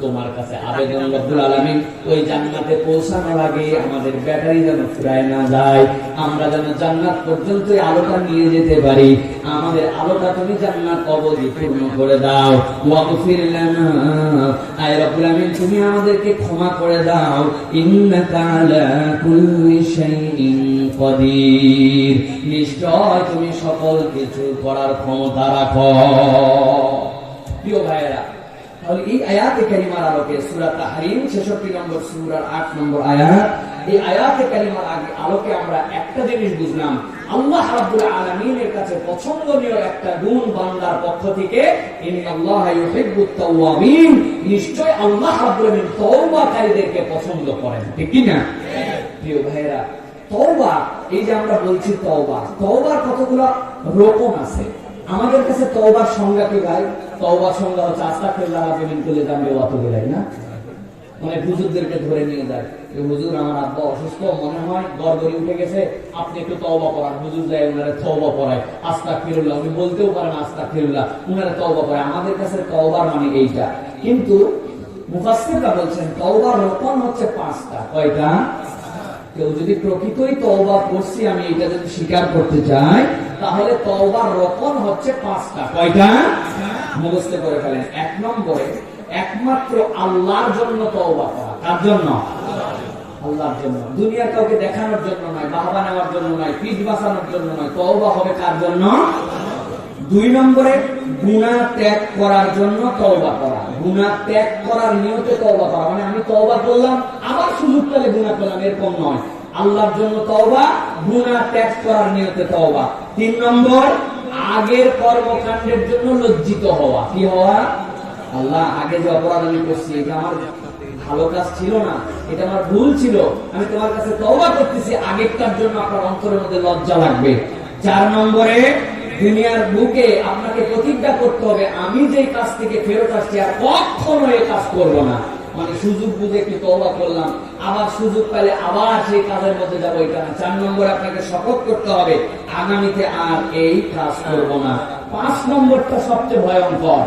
তোমার কাছে আবেদন রব্বুল আলামিন ওই জান্নাতে পৌঁছানোর আগে আমাদের ব্যাটারি যেন ফুরায় না যায়, আমরা যেন জান্নাত পর্যন্ত আলোটা নিয়ে যেতে পারি, আমাদের আলোটা তুমি জান্নাত অবধি পূর্ণ করে দাও। ওয়াগফির লানা, আয় রব্বুল আলামিন তুমি আমাদেরকে ক্ষমা করে দাও, ইন্নাকা আলা কুল্লি শাইইন কাদির, নিশ্চয় তুমি সকল কিছু করার ক্ষমতা রাখো। প্রিয় ভাইয়েরা, তাহলে এই আয়াতে কারিমার আলোকে সূরা তাহরিম 66 নম্বর সূরার 8 নম্বর আয়াত, এই আয়াতে কারিমার আলোকে আমরা একটা জিনিস বুঝলাম, আল্লাহ রাব্বুল আলামিনের কাছে পছন্দনীয় একটা গুণ বান্দার পক্ষ থেকে, ইন্নাল্লাহা ইউহিব্বুত তাওয়াবিন, নিশ্চয় আল্লাহ রাব্বুল আলামিন তওবাকারীদেরকে পছন্দ করেন। ঠিক কি না? প্রিয় ভাইরা, তওবা, এই যে আমরা বলছি তওবা, তওবার কতগুলো রকম আছে। আমাদের কাছে তওবার সংজ্ঞা কি ভাই? তওবার সংজ্ঞা হচ্ছে আস্তাগফিরুল্লাহ রাব্বিল কুল্লি যামবি ওয়া আতুবু ইলাইহি, না? মানে হুজুরদেরকে ধরে নিয়ে যায়, হুজুর আমার আব্বা অসুস্থ, মনে হয় গড়গড়ি উঠে গেছে, আপনি একটু তওবা করান। হুজুর যায় উনারে তওবা পড়ায়, আস্তাগফিরুল্লাহ, উনি বলতেও পারেন আস্তাগফিরুল্লাহ, উনারে তওবা পড়ায়। আমাদের কাছে তওবার মানে এইটা, কিন্তু মুফাসসিররা বলছেন তওবার রকম হচ্ছে 5টা। কয়টা? কেউ যদি প্রকৃতই তওবা করছি আমি এটা যদি স্বীকার করতে চাই, তাহলে তওবার রকম হচ্ছে 5টা। কয়টা? মুখস্থ করে ফেলেন। 1 নম্বরে একমাত্র আল্লাহর জন্য তওবা করা। কার জন্য? আল্লাহর জন্য, দুনিয়ার কাউকে দেখানোর জন্য নয়, বাহবা নেওয়ার জন্য নয়, পিঠ বাঁচানোর জন্য নয়, তওবা হবে কার জন্য? 2 নম্বরে গুনাহ ত্যাগ করার জন্য তওবা করা, গুনাহ ত্যাগ করার নিয়তে তওবা করা, মানে আমি তওবা করলাম আবার সুযোগ পেলে গুনাহ করলাম, এরকম নয়। আল্লাহর জন্য তওবা, গুনাহ ত্যাগ করার নিয়তে তওবা। 3 নম্বর আগের কর্মকাণ্ডের জন্য লজ্জিত হওয়া। কি হওয়া? আল্লাহ, আগে যে অপরাধ আমি করছি এটা আমার ভালো কাজ ছিল না, এটা আমার ভুল ছিল, আমি তোমার কাছে তওবা করতেছি, আগেরটার জন্য আপনার অন্তরের মধ্যে লজ্জা লাগবে। 4 নম্বরে দুনিয়ার বুকে আপনাকে প্রতিজ্ঞা করতে হবে আমি যে কাজ থেকে ফেরত আসছি আর কখনো এই কাজ করব না। মানে সুযোগ বুঝে একটু তওবা করলাম, আবার সুযোগ পেলে আবার সেই কাজের মধ্যে যাবো, এটা না। 4 নম্বরে আপনাকে শপথ করতে হবে আগামীতে আর এই কাজ করব না। 5 নম্বরটা সবচেয়ে ভয়ঙ্কর।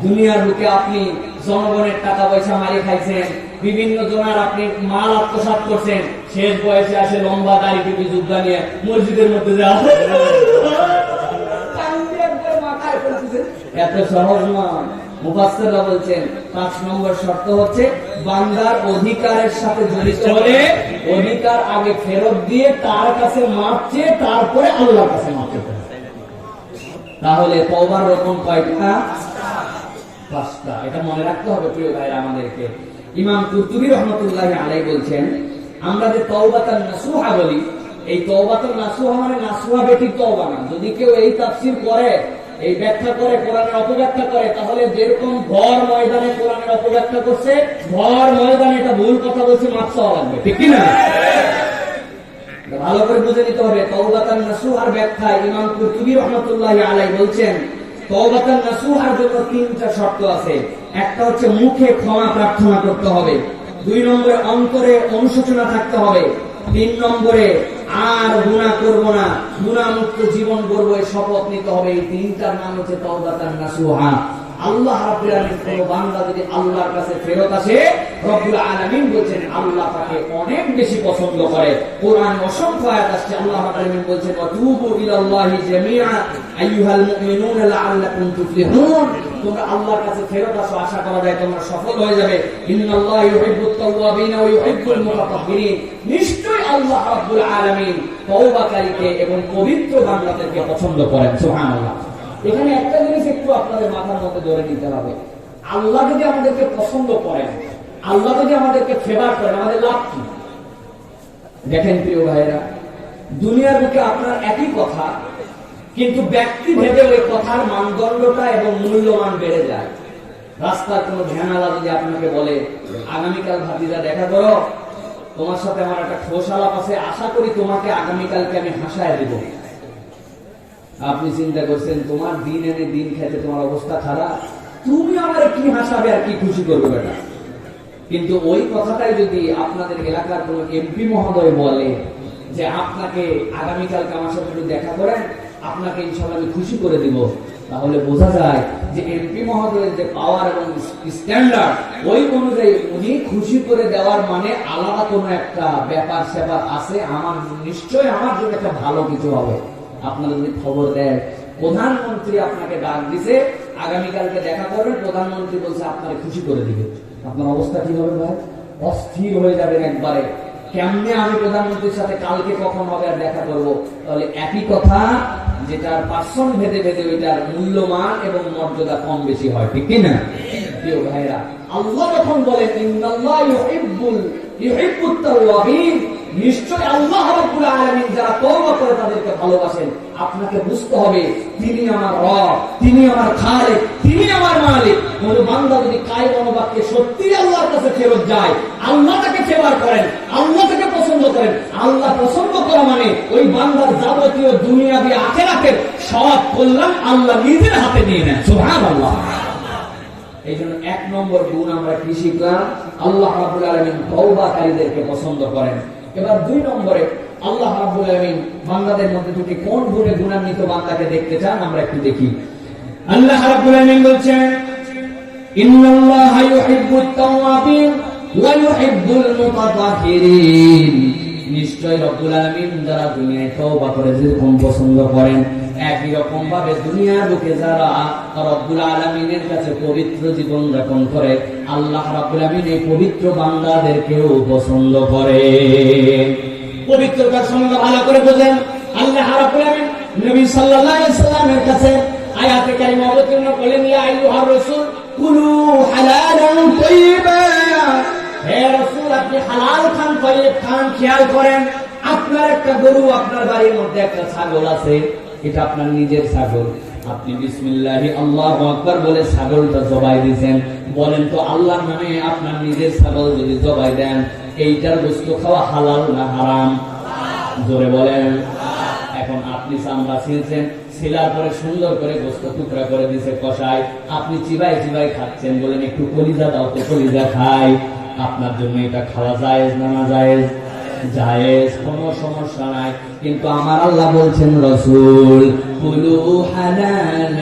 দুনিয়ার বুকে আপনি জনগণের টাকা পয়সা মারি খাইছেন, বিভিন্ন জনের আপনি মাল আত্মসাৎ করছেন, শেষ বয়সে আসে লম্বা দাড়ি টুপি যুদ্ধ নিয়ে মসজিদের মধ্যে যাওয়া এত সহজ নয়। মুফাসসিররা বলছেন 5 নম্বর শর্ত হচ্ছে বান্দার অধিকারের সাথে জড়িত হলে অধিকার আগে ফেরত দিয়ে তার কাছে মাপ চেয়ে তারপরে আল্লাহর কাছে মাপ চাইতে হবে। তাহলে তওবার রকম কয়টা? 5টা। এটা মনে রাখতে হবে প্রিয় ভাইরা আমাদেরকে। ইমাম কুরতুবী রাহমাতুল্লাহি আলাইহি বলছেন আমরা যে তওবাতান নাসুহা বলি, এই তওবাতুন নাসুহা মানে নাসুহা ব্যতীত তওবা না। যদি কেউ এই তাফসীর করে, এই ব্যাখ্যা করে, কোরআনের অপব্যাখ্যা করে, তাহলে যেরকম ভর ময়দানে কোরআনের অপব্যাখ্যা করছে, ভর ময়দানে এটা ভুল কথা বলছে, মাপ চাওয়া লাগবে, ঠিক কি না? ভালো করে বুঝে নিতে হবে। তওবাতান নাসুহার ব্যাখ্যা ইমাম কুরতুবী রাহমাতুল্লাহি আলাইহি বলছেন তওবাতান নাসুহার জন্য 3টা শর্ত আছে। একটা হচ্ছে মুখে ক্ষমা প্রার্থনা করতে হবে, 2 নম্বরে অন্তরে অনুশোচনা থাকতে হবে, 3 নম্বরে আর গুনাহ করব না, গুনাহমুক্ত জীবন গড়ব এই শপথ নিতে হবে। এই 3টার নাম হচ্ছে তওবাতান নাসুহা। আল্লাহ রাব্বুল আলামিন কোন বান্দা যদি আল্লাহর কাছে ফেরত আসে, রব্বুল আলামিন বলেন আল্লাহ তাকে অনেক বেশি পছন্দ করে। কোরআনে অসংখ্য আয়াত আছে, আল্লাহ রাব্বুল আলামিন বলেন ওয়াতুবু ইলাল্লাহি জামিআ আইয়ুহাল মুমিনুনা লাআল্লাকুম তুফলিহুন। তোমরা আল্লাহর কাছে ফেরত আসো, আশা করা যায় তোমরা সফল হয়ে যাবে। ইন্নাল্লাহা ইউহিব্বুত তাওয়াবিন ওয়া ইউহিব্বুল মুতাতাহহিরিন। নিশ্চয়ই আল্লাহ রাব্বুল আলামিন তওবাকারীকে এবং পবিত্র বান্দাদেরকে পছন্দ করেন। সুবহানাল্লাহ। এখানে একটা জিনিস একটু আপনাদের মাথার মধ্যে ধরে নিতে হবে, আল্লাহ যদি আমাদেরকে পছন্দ করেন, আল্লাহ যদি আমাদেরকে ফেভার করেন, আমাদের লাভ কি? দেখেন প্রিয় ভাইয়েরা, দুনিয়ার বুকে আপনার একই কথা, কিন্তু ব্যক্তি ভেবে ওই কথার মানদণ্ডটা এবং মূল্যমান বেড়ে যায়। রাস্তার কোনো ধ্যানালা যদি আপনাকে বলে আগামীকাল ভাতিজা দেখা করো, তোমার সাথে আমার একটা ঠোস আলাপ আছে, আশা করি তোমাকে আগামীকালকে আমি হাসায় দেব। আপনি চিন্তা করছেন তোমার দিন এনে দিন খেতে তোমার অবস্থা খারাপ, তুমি আমার কি হাসাবে আর কি খুশি করবে বেটা। কিন্তু ওই কথাটাই যদি আপনাদের এলাকার কোন এমপি মহোদয় বলে যে আপনাকে আগামীকালকে আমার সাথে একটু দেখা করেন, আপনাকে ইনশাআল্লাহ আমি খুশি করে দিব, তাহলে বোঝা যায় যে এমপি মহোদয়ের যে পাওয়ার এবং স্ট্যান্ডার্ড, ওই অনুযায়ী উনি খুশি করে দেওয়ার মানে আলাদা কোনো একটা ব্যাপার স্যাপার আছে, আমার নিশ্চয়ই আমার জন্য একটা ভালো কিছু হবে। আপনারা যদি খবর দেন প্রধানমন্ত্রী আপনাকে ডাক দিছে আগামীকালকে দেখা করবেন, প্রধানমন্ত্রী বলছে আপনাকে খুশি করে দিবে, আপনার অবস্থা কি হবে ভাই? অস্থির হয়ে যাবেন একবারে, কেমনে আমি প্রধানমন্ত্রীর সাথে কালকে কখন হবে আর দেখা করব। তাহলে একই কথা, যেটার পার্সন ভেদে ভেদে ওইটার মূল্যমান এবং মর্যাদা কম বেশি হয়, ঠিক কি না প্রিয় ভাইরা? আল্লাহ যখন বলেন ইন্নাল্লাহা ইউহিব্বুত তাওয়াবিন, নিশ্চয় আল্লাহ রাব্বুল আলামিন যারা তওবা করে তাদেরকে ভালোবাসেন। আপনাকে বুঝতে হবে তিনি আমার রব, তিনি আমার খালিক, তিনি আমার মালিক। কোন বান্দা যদি কায় মনোবাক্যে সত্যি আল্লাহর কাছে ফেরত যায়, আল্লাহ তাকে ফেভার করেন, আল্লাহ তাকে পছন্দ করেন। আল্লাহ পছন্দ করা মানে ওই বান্দার যাবতীয় দুনিয়াবি আখিরাতের সব কল্যাণ আল্লাহ নিজের হাতে নিয়ে নেন। সুবহানাল্লাহ। এই জন্য 1 নম্বর গুণ আমরা কি শিখলাম? আল্লাহ রাব্বুল আলামিন তওবাকারীদেরকে পছন্দ করেন। এবার 2 নম্বরে আল্লাহ রাব্বুল আলামিন বান্দাদের মধ্যে দুটি কোন গুণে গুণান্বিত বান্দাকে দেখতে চান আমরা একটু দেখি। আল্লাহ রাব্বুল আলামিন বলেন ইন্নাল্লাহা ইউহিব্বুত তাওয়াবিন ওয়া ইউহিব্বুল মুতাতাহহিরিন। নিশ্চয় রব্বুল আলামিন যারা দুনিয়ায় তওবা করে যেরকম পছন্দ করেন, একই রকম ভাবে দুনিয়ার লোকে যারা রব্বুল আলামিনের কাছে পবিত্র জীবন যাপন করে, আল্লাহ রাব্বুল আলামিন এই পবিত্র বান্দাদেরকেও পছন্দ করে। পবিত্রতার সংজ্ঞা ভালো করে বোঝেন। আল্লাহ রাব্বুল আলামিন নবী সাল্লাল্লাহু আলাইহি ওয়াসাল্লামের কাছে আয়াতে কারিমা অবতীর্ণ করলেন, ইয়া আইয়ুহার রাসূল কুলু হালালান তাইয়্যিবা। হে রাসূল, আপনি হালাল খান, তাইয়্যিব খান। খেয়াল করেন, আপনার একটা গরু, আপনার বাড়ির মধ্যে একটা ছাগল আছে, এটা আপনার নিজের ছাগল, আপনি বিসমিল্লাহি আল্লাহু আকবার বলে ছাগলটা জবাই দিয়েছেন। বলেন তো আল্লাহর নামে আপনার নিজের ছাগল যদি জবাই দেন, এইটার গোশত খাওয়া হালাল না হারাম? জোরে বলেন। এখন আপনি চামড়া ছিঁড়ছেন, ছিলার পরে সুন্দর করে গোস্ত টুকরা করে দিছে কষায়, আপনি চিবাই চিবাই খাচ্ছেন, বলেন একটু কলিজা দাও তো, কলিজা খাই। আপনার জন্য এটা খাওয়া জায়েজ না না জায়েজ? জায়েজ, কোনো সমস্যা নাই। কিন্তু আমার আল্লাহ বলছেন, রসুল কুলু হালালান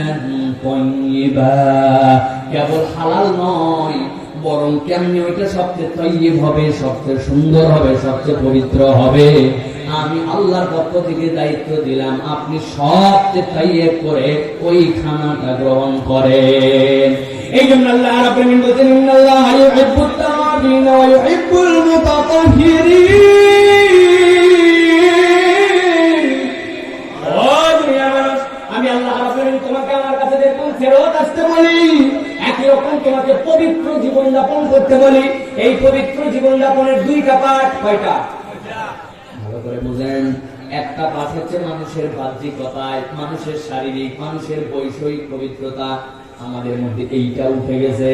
তাইয়্যিবা, কেবল হালাল নয়, বরং কেমনি ওইটা সবচেয়ে তাইয়্যিব হবে, সবচেয়ে সুন্দর হবে, সবচেয়ে পবিত্র হবে। আমি আল্লাহর পক্ষ থেকে দায়িত্ব দিলাম, আপনি সবচেয়ে তাইয়্যিব করে ওই খানাটা গ্রহণ করেন। এই জন্য আল্লাহ রাব্বুল আলামিন বলেন, ইন্নাল্লাহা ইউহিব্বুত তাওয়াবিন ওয়া ইউহিব্বুল মুতাতাহহিরিন। ও দুনিয়ার মানুষ, আমি আল্লাহ রাব্বুল আলামিন তোমাকে আমার কাছে যেরকম ফেরত আসতে বলি, একই রকম তোমাকে পবিত্র জীবন যাপন করতে বলি। এই পবিত্র জীবন যাপনের দুইটা পার্ট, কয়টা? ভালো করে বুঝেন। একটা পাঠ হচ্ছে মানুষের বাহ্যিকতায়, মানুষের শারীরিক, মানুষের বৈষয়িক পবিত্রতা। আমাদের মধ্যে এইটা উঠে গেছে।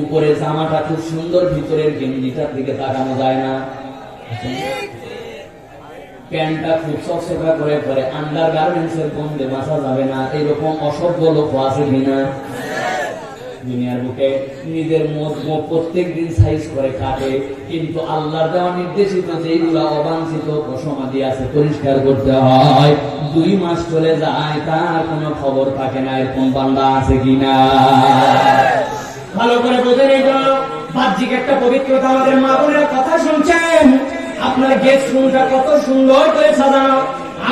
উপরে জামাটা খুব সুন্দর, ভিতরের গেঞ্জিটার দিকে তাকানো যায় না। প্যান্টটা খুব চকচকা করে পরে, আন্ডার গার্মেন্টস এর গন্ধে বাঁচা যাবে না, এরকম অসভ্য লোক আছে কিনা দুনিয়ার বুকে? নিজের প্রত্যেক দিন সাইজ করে কাটে, কিন্তু আল্লাহর দেওয়া নির্দেশিত যেগুলা অবাঞ্ছিত সমাধি আছে পরিষ্কার করতে হয়। 2 মাস চলে যায়, তার কোনো খবর থাকে না। এরকম বান্দা আছে কিনা? ভালো করে বোঝেন। এই জন্য বাহ্যিক একটা পবিত্রতা, আমাদের মা বোনের কথা শুনছেন। আপনার গেস্ট রুমটা কত সুন্দর করে সাজানো,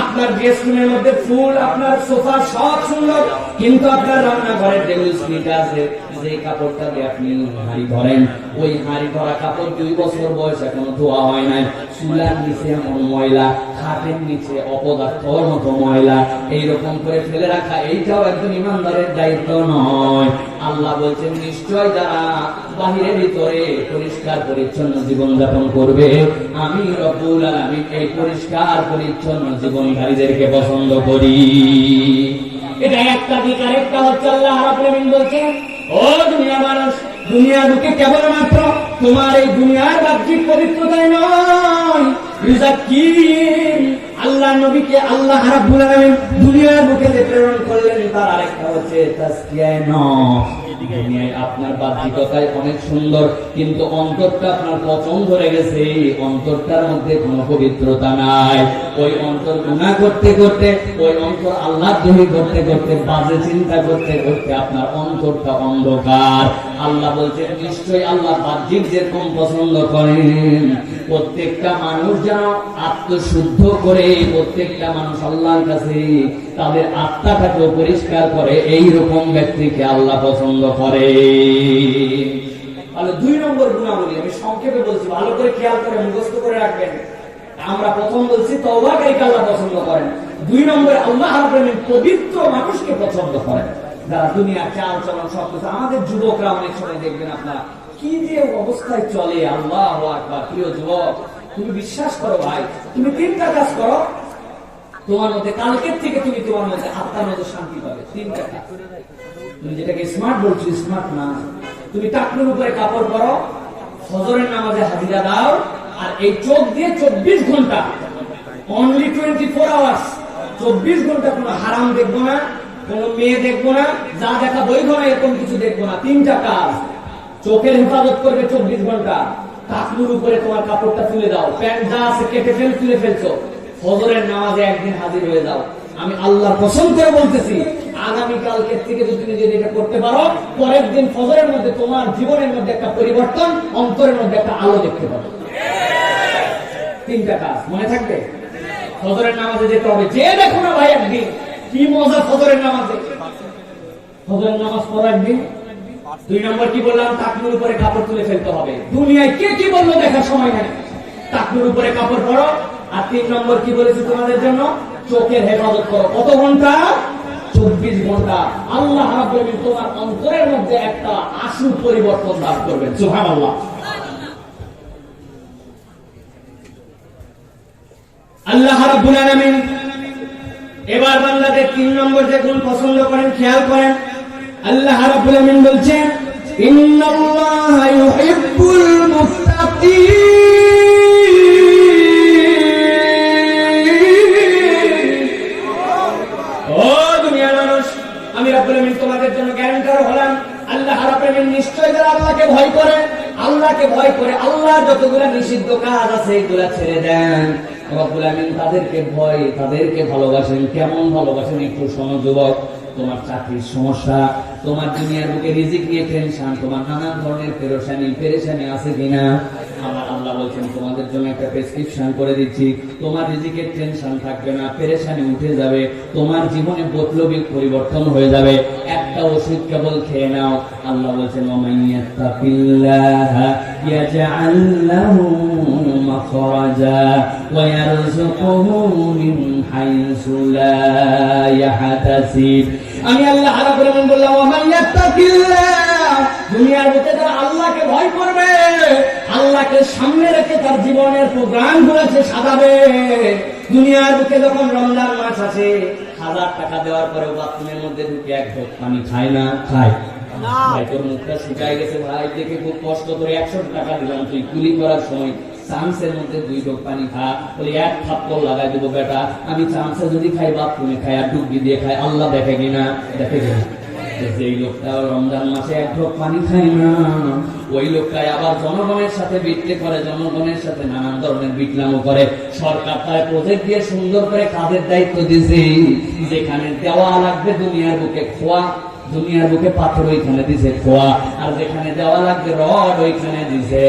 আপনার গেস্ট রুমের মধ্যে ফুল, আপনার সোফা সব সুন্দর, কিন্তু আপনার রান্নাঘরের টেবিল স্পিড আছে, যে কাপড়টা দিয়ে আপনি হাঁড়ি ধরেন, ওই হাঁড়ি ধরা কাপড় 2 বছর বয়স এখনো ধোয়া হয় নাই। চুলার নিচে এমন ময়লা, খাটের নিচে অপদার্থর মতো ময়লা, এইরকম করে ফেলে রাখা, এইটাও একজন ইমানদারের দায়িত্ব নয়। আল্লাহ বলছেন, নিশ্চয় যারা বাহিরে ভিতরে পরিষ্কার পরিচ্ছন্ন জীবন যাপন করবে, আমি রব্বুল আলামিন এই পরিষ্কার পরিচ্ছন্ন জীবনধারীদেরকে পছন্দ করি। এটা একটা দিক। আরেকটা হচ্ছে আল্লাহ রাব্বুল আলামিন বলছেন, ও দুনিয়া মানুষ, দুনিয়ার বুকে কেবলমাত্র তোমার এই দুনিয়ার বাহ্যিক পবিত্রতাই নয়, রিজাকিন, আল্লাহ নবীকে আল্লাহ রাব্বুল আলামিন দুনিয়ার বুকে যে প্রেরণ করলেন, তার আরেকটা হচ্ছে তাসকিয়ায়ে নফস। দুনিয়ায় আপনার বাহ্যিকতায় অনেক সুন্দর, কিন্তু অন্তরটা আপনার পচন ধরে গেছে, অন্তরটার মধ্যে কোনো পবিত্রতা নাই। ওই অন্তর গুনাহ করতে করতে, ওই অন্তর আল্লাহর দ্রোহী করতে করতে, বাজে চিন্তা করতে করতে আপনার অন্তরটা অন্ধকার। আল্লাহ বলছেন, নিশ্চয়ই আল্লাহ বাহ্যিক যেরকম পছন্দ করেন, প্রত্যেকটা মানুষ যেন আত্মশুদ্ধ করে, প্রত্যেকটা মানুষ আল্লাহর কাছে তাদের আত্মাটাকে পরিষ্কার করে, এইরকম ব্যক্তিকে আল্লাহ পছন্দ করে। তাহলে 2 নম্বর গুণাবলী আমি সংক্ষেপে বলছি, ভালো করে খেয়াল করে মুখস্থ করে রাখবেন। আমরা প্রথম বলছি তওবাকারীকে আল্লাহ পছন্দ করেন, 2 নম্বরে আল্লাহ রাব্বুল আলামিন পবিত্র মানুষকে পছন্দ করেন, যারা দুনিয়ার চাল চলন সবকিছু। আমাদের যুবকরা অনেক সময় দেখবেন আপনারা কি যে অবস্থায় চলে, আল্লাহু আকবার। প্রিয় যুবক, তুমি বিশ্বাস করো ভাই, তুমি 3টা কাজ করো, তোমার মধ্যে কালকের থেকে তুমি তোমার মধ্যে আত্মার মধ্যে শান্তি পাবে। 3টা কাজ। তুমি যেটাকে স্মার্ট বলছো, স্মার্ট না। তুমি টাকনুর উপরে কাপড় পরো, ফজরের নামাজে হাজিরা দাও, আর এই চোখ দিয়ে 24 ঘন্টা, অনলি 24 আওয়ার্স, 24 ঘন্টা কোনো হারাম দেখবো না, কোন মেয়ে দেখবো না, যা দেখা বৈধ না এরকম কিছু দেখবো না। 3টা কাজ। চোখের হেফাজত করবে 24 ঘন্টা, টাকনুর উপরে তোমার কাপড়টা তুলে দাও, প্যান্ট যা আছে কেটে তুলে ফেলছো, ফজরের নামাজে একদিন হাজির হয়ে যাও। আমি আল্লাহর কসম করে বলতেছি, আগামী কালকের থেকে যদি তুমি যদি এটা করতে পারো, পরের দিন ফজরের মধ্যে তোমার জীবনের মধ্যে একটা পরিবর্তন, অন্তরের মধ্যে একটা আলো দেখতে পাবে। 3টা কাজ মনে থাকবে। ফজরের নামাজে যেতে হবে, যে দেখো না ভাই একদিন কি মজা ফজরের নামাজে, ফজরের নামাজ পড়ো একদিন। 2 নম্বর কি বললাম, টাকনুর উপরে কাপড় তুলে ফেলতে হবে। দুনিয়ায় কে কি বললো দেখার সময় নাই, টাকনুর উপরে কাপড় পরো। আর 3 নম্বর কি বলেছি তোমাদের জন্য, চোখের হেফাজত করো। কত ঘন্টা? 24 ঘন্টা। আল্লাহ রাব্বুল আলামিন তোমার অন্তরের মধ্যে একটা আশু পরিবর্তন দান করবেন। সুবহানাল্লাহ। আল্লাহ রাব্বুল আলামিন এবার বান্দাদের 3 নম্বর যে গুণ পছন্দ করেন, খেয়াল করেন। আল্লাহ রাব্বুল আলামিন বলছেন, ইন্নাল্লাহা ইউহিব্বুল মুত্তাকিন। ও রাব্বুল আলামিন নিশ্চয় যারা আল্লাহকে ভয় করে, আল্লাহর যতগুলো নিষিদ্ধ কাজ আছে এগুলা ছেড়ে দেন, রব্বুল আলামিন তাদেরকে ভালোবাসেন। কেমন ভালোবাসেন একটু শোনো যুবক। তোমার চাকরির সমস্যা, তোমার দুনিয়ার বুকে রিজিক নিয়ে টেনশন, তোমার নানান ধরনের পেরেশানি আছে কিনা? আমার আল্লাহ বলছেন তোমাদের জন্য একটা প্রেসক্রিপশন করে দিচ্ছি, তোমার রিজিকের টেনশন থাকবে না, পেরেশানি উঠে যাবে, তোমার জীবনে বদলবিক পরিবর্তন হয়ে যাবে। একটা ওষুধ কেবল খেয়ে নাও। আল্লাহ বলছেন ওয়ামাইয়াত্তাকিল্লাহা ইয়াজআল লাহু মাখরাজা ওয়া ইয়ারযুকুহু মিন হাইসু লা ইয়াহতাসিব। আমি আল্লাহ রাব্বুল আলামিন বললাম ওয়ামাইয়াত্তাকিল্লাহ, দুনিয়ার বুকে যারা আল্লাহকে ভয় করবে, আল্লাহকে সামনে রেখে তার জীবনের প্রোগ্রাম গুলোকে সাজাবে। দুনিয়ার বুকে যখন রমজান মাস আসে, 1000 টাকা দেওয়ার পরে বাথরুমের মধ্যে ঢুকে এক ঢোক পানি খায় না? খায়। ভাই তোর মুখটা শুকায় গেছে ভাই, দেখে খুব কষ্ট করে 100 টাকা দিলাম, তুই কুলি করার সময় চামচের মধ্যে 2 ঢোক পানি খা, বলে 1 থাপ্পড় লাগাই দেবো বেটা। আমি চামচে যদি খাই, বাথরুমে খাই, আর ডুবকি দিয়ে খাই, আল্লাহ দেখে কিনা? দেখে কিনা? যে লোকটা রমজান মাসে 1 ঢোক পানি খায় না, ওই লোকটাই আবার জনগণের সাথে বিট্টে করে, জনগণের সাথে নানান ধরনের বিটলামো করে। সরকার তার প্রজেক্ট দিয়ে সুন্দর করে কাজের দায়িত্ব দিয়েছে, যেখানে দেওয়া লাগবে দুনিয়ার বুকে খোয়া, দুনিয়ার বুকে পাথর ওইখানে দিছে খোয়া, আর যেখানে দেওয়া লাগবে রড ওইখানে দিছে।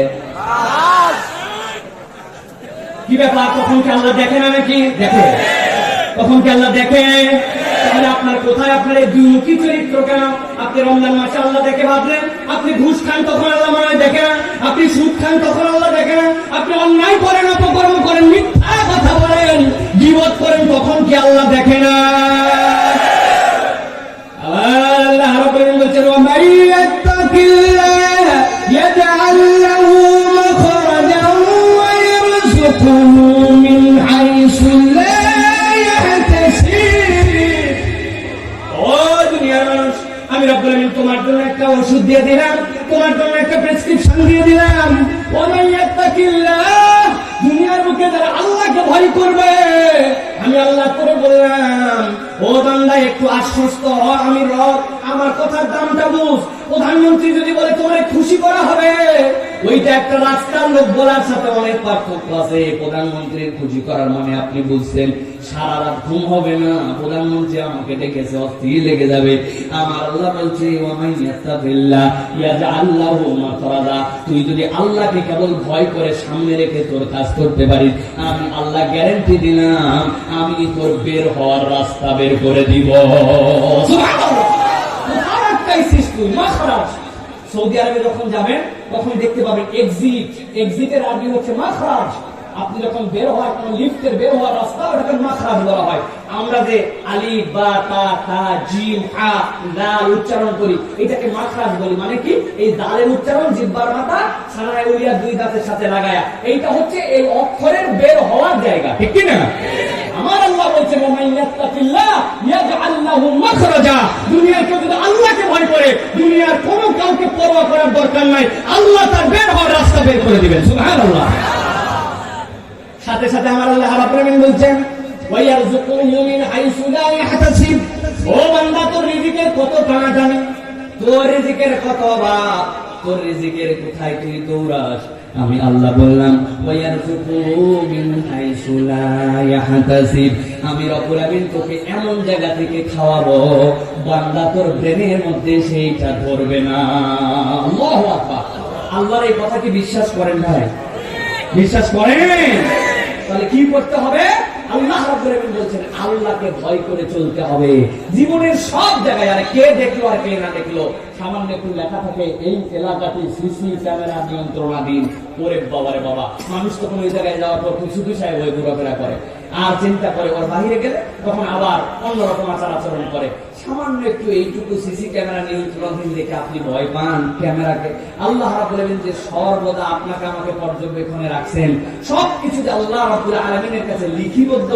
কি ব্যাপার? তখন কি আল্লাহ দেখে না নাকি? দেখে। তখন কি আল্লাহ দেখে? তাহলে আপনার কোথায় আপনার এই দুইমুখী চরিত্র কেন? আপনি রমজান মাসে আল্লাহ দেখে ভাবলেন, আপনি ঘুষ খান তখন আল্লাহ মনে হয় দেখে না, আপনি সুদ খান তখন আল্লাহ দেখে না, আপনি অন্যায় করেন, অপকর্ম করেন, মিথ্যা কথা বলেন, গীবত করেন, তখন কি আল্লাহ দেখে না? আল্লাহ রাব্বুল আলামিন বলেছেন ওয়ামাইয়াত্তাকিল্লাহ ইয়াজআল লাহু মাখরাজান ওয়া ইয়ারযুকুহু মিন হাইসু লা ইয়াহতাসিব। ও দুনিয়ার মানুষ, আমি রাব্বুল আলামিন তোমার জন্য একটা ওষুধ দিয়ে দিলাম, তোমার জন্য একটা প্রেসক্রিপশন দিয়ে দিলাম। ওয়ামাইয়াত্তাকিল্লাহ, দুনিয়ার বুকে যারা আল্লাহকে ভয় করবে, আমি আল্লাহ করে বললাম ও বান্দা একটু আশ্বস্ত হ, আমি রব, আমার কথার দামটা বুঝ। প্রধানমন্ত্রী যদি বলে তোমার খুশি করা হবে, ওইটা একটা রাস্তার লোক বলার সাথে অনেক পার্থক্য আছে। প্রধানমন্ত্রীর খুশি করার মানে আপনি বুঝছেন, সারা রাত ঘুম হবে না, প্রধানমন্ত্রী আমাকে ডেকেছে, অস্থির লেগে যাবে। আমার আল্লাহ বলছে ওয়ামাইয়াত্তাকিল্লাহ ইয়াজআল লাহু মাখরাজা, তুই যদি আল্লাহকে কেবল ভয় করে সামনে রেখে তোর কাজ করতে পারিস, আমি আল্লাহ গ্যারান্টি দিলাম, আমি তোর বের হওয়ার রাস্তা বের করে দিব। সুবহানাল্লাহ। সৌদি আরবে যখন যাবেন তখন দেখতে পাবেন এক্সিটের আরবি হচ্ছে মাখরাজ। আপনি যখন বের হয় কোন লিফটের বের হওয়ার রাস্তা, ওটাকে মাখরাজ বলা হয়। আমরা যে আলিফ বা তা তা জিম হা দাল উচ্চারণ করি, এটাকে মাখরাজ বলি। মানে কি? এই দালের উচ্চারণ জিহ্বার মাথা সানায়ে উলিয়া 2 দাঁতের সাথে লাগায়া, এইটা হচ্ছে এই অক্ষরের বের হওয়ার জায়গা, ঠিক কি না? আমার আল্লাহ বলছে ওয়ামাইয়াত্তাকিল্লাহ ইয়াজআল লাহু মাখরাজা, দুনিয়ার কেউ যদি আল্লাহকে ভয় করে, দুনিয়ার কোনো কাউকে পরোয়া করার দরকার নাই, আল্লাহ তার বের হওয়ার রাস্তা বের করে দিবেন। সুবহানাল্লাহ। সাথে সাথে আমার আল্লাহ রাব্বুল আলামিন বলছেন ওয়া ইয়ারযুকুহু মিন হাইসু লা ইয়াহতাসিব। ও বান্দা, তোর রিজিকের কত টানাটানি, তোর রিজিকের কত অভাব, তোর রিজিকের কোথায় তুই দৌড়াস। আমি আল্লাহ বললাম ওয়া ইয়ারযুকুহু মিন হাইসু লা ইয়াহতাসিব, আমি রব্বুল আমিন তোকে এমন জায়গা থেকে খাওয়াবো, বান্দা তোর ব্রেনের মধ্যে সেইটা ধরবে না। আল্লাহু আকবার। আল্লাহর এই কথা কি বিশ্বাস করেন ভাই? বিশ্বাস করেন? তাহলে কি করতে হবে? আল্লাহ রাব্বুল আলামিন বলছেন আল্লাহকে ভয় করে চলতে হবে জীবনের সব জায়গায়। আর কে দেখলো আর কে না দেখলো, সামান্য একটু লেখা থাকে এই এলাকাটি সিসি ক্যামেরা নিয়ন্ত্রণাধীন, ওরে বাবারে বাবা, মানুষ তখন ওই জায়গায় যাওয়ার পর শুধু সাহেব হয়ে ঘোরাফেরা করে, আর চিন্তা করে ওর বাহিরে গেলে তখন আবার অন্যরকম আচার আচরণ করে। সামান্য একটু এইটুকু সিসি ক্যামেরা নিয়ন্ত্রণাধীন দেখে আপনি ভয় পান ক্যামেরাকে? আল্লাহ রাব্বুল আলামিন যে সর্বদা আপনাকে আমাকে পর্যবেক্ষণে রাখছেন, সবকিছু যে আল্লাহ রাব্বুল আলামিনের কাছে লিপিবদ্ধ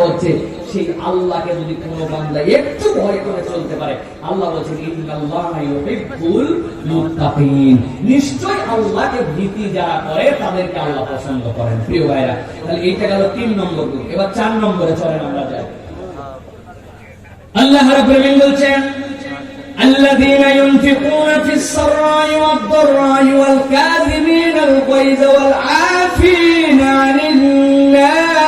হচ্ছে, সেই আল্লাহকে যদি কোনো বান্দা একটু ভয় করে চলতে পারে, আল্লাহ বলছেন ইন্নাল্লাহা ইউহিব্বুল মুত্তাকিন, নিশ্চয় আল্লাহকে ভীতি যারা করে তাদেরকে আল্লাহ পছন্দ করেন। প্রিয় ভাইরা, তাহলে এইটা গেল 3 নম্বর গুণ। এবার 4 নম্বরে চলেন আমরা যাই। আল্লাহ রাব্বুল আলামিন বলছেন আল্লাযীনা ইউনফিকুনা ফিস والضراء والكاظمين الغيظ والعافين عن الناس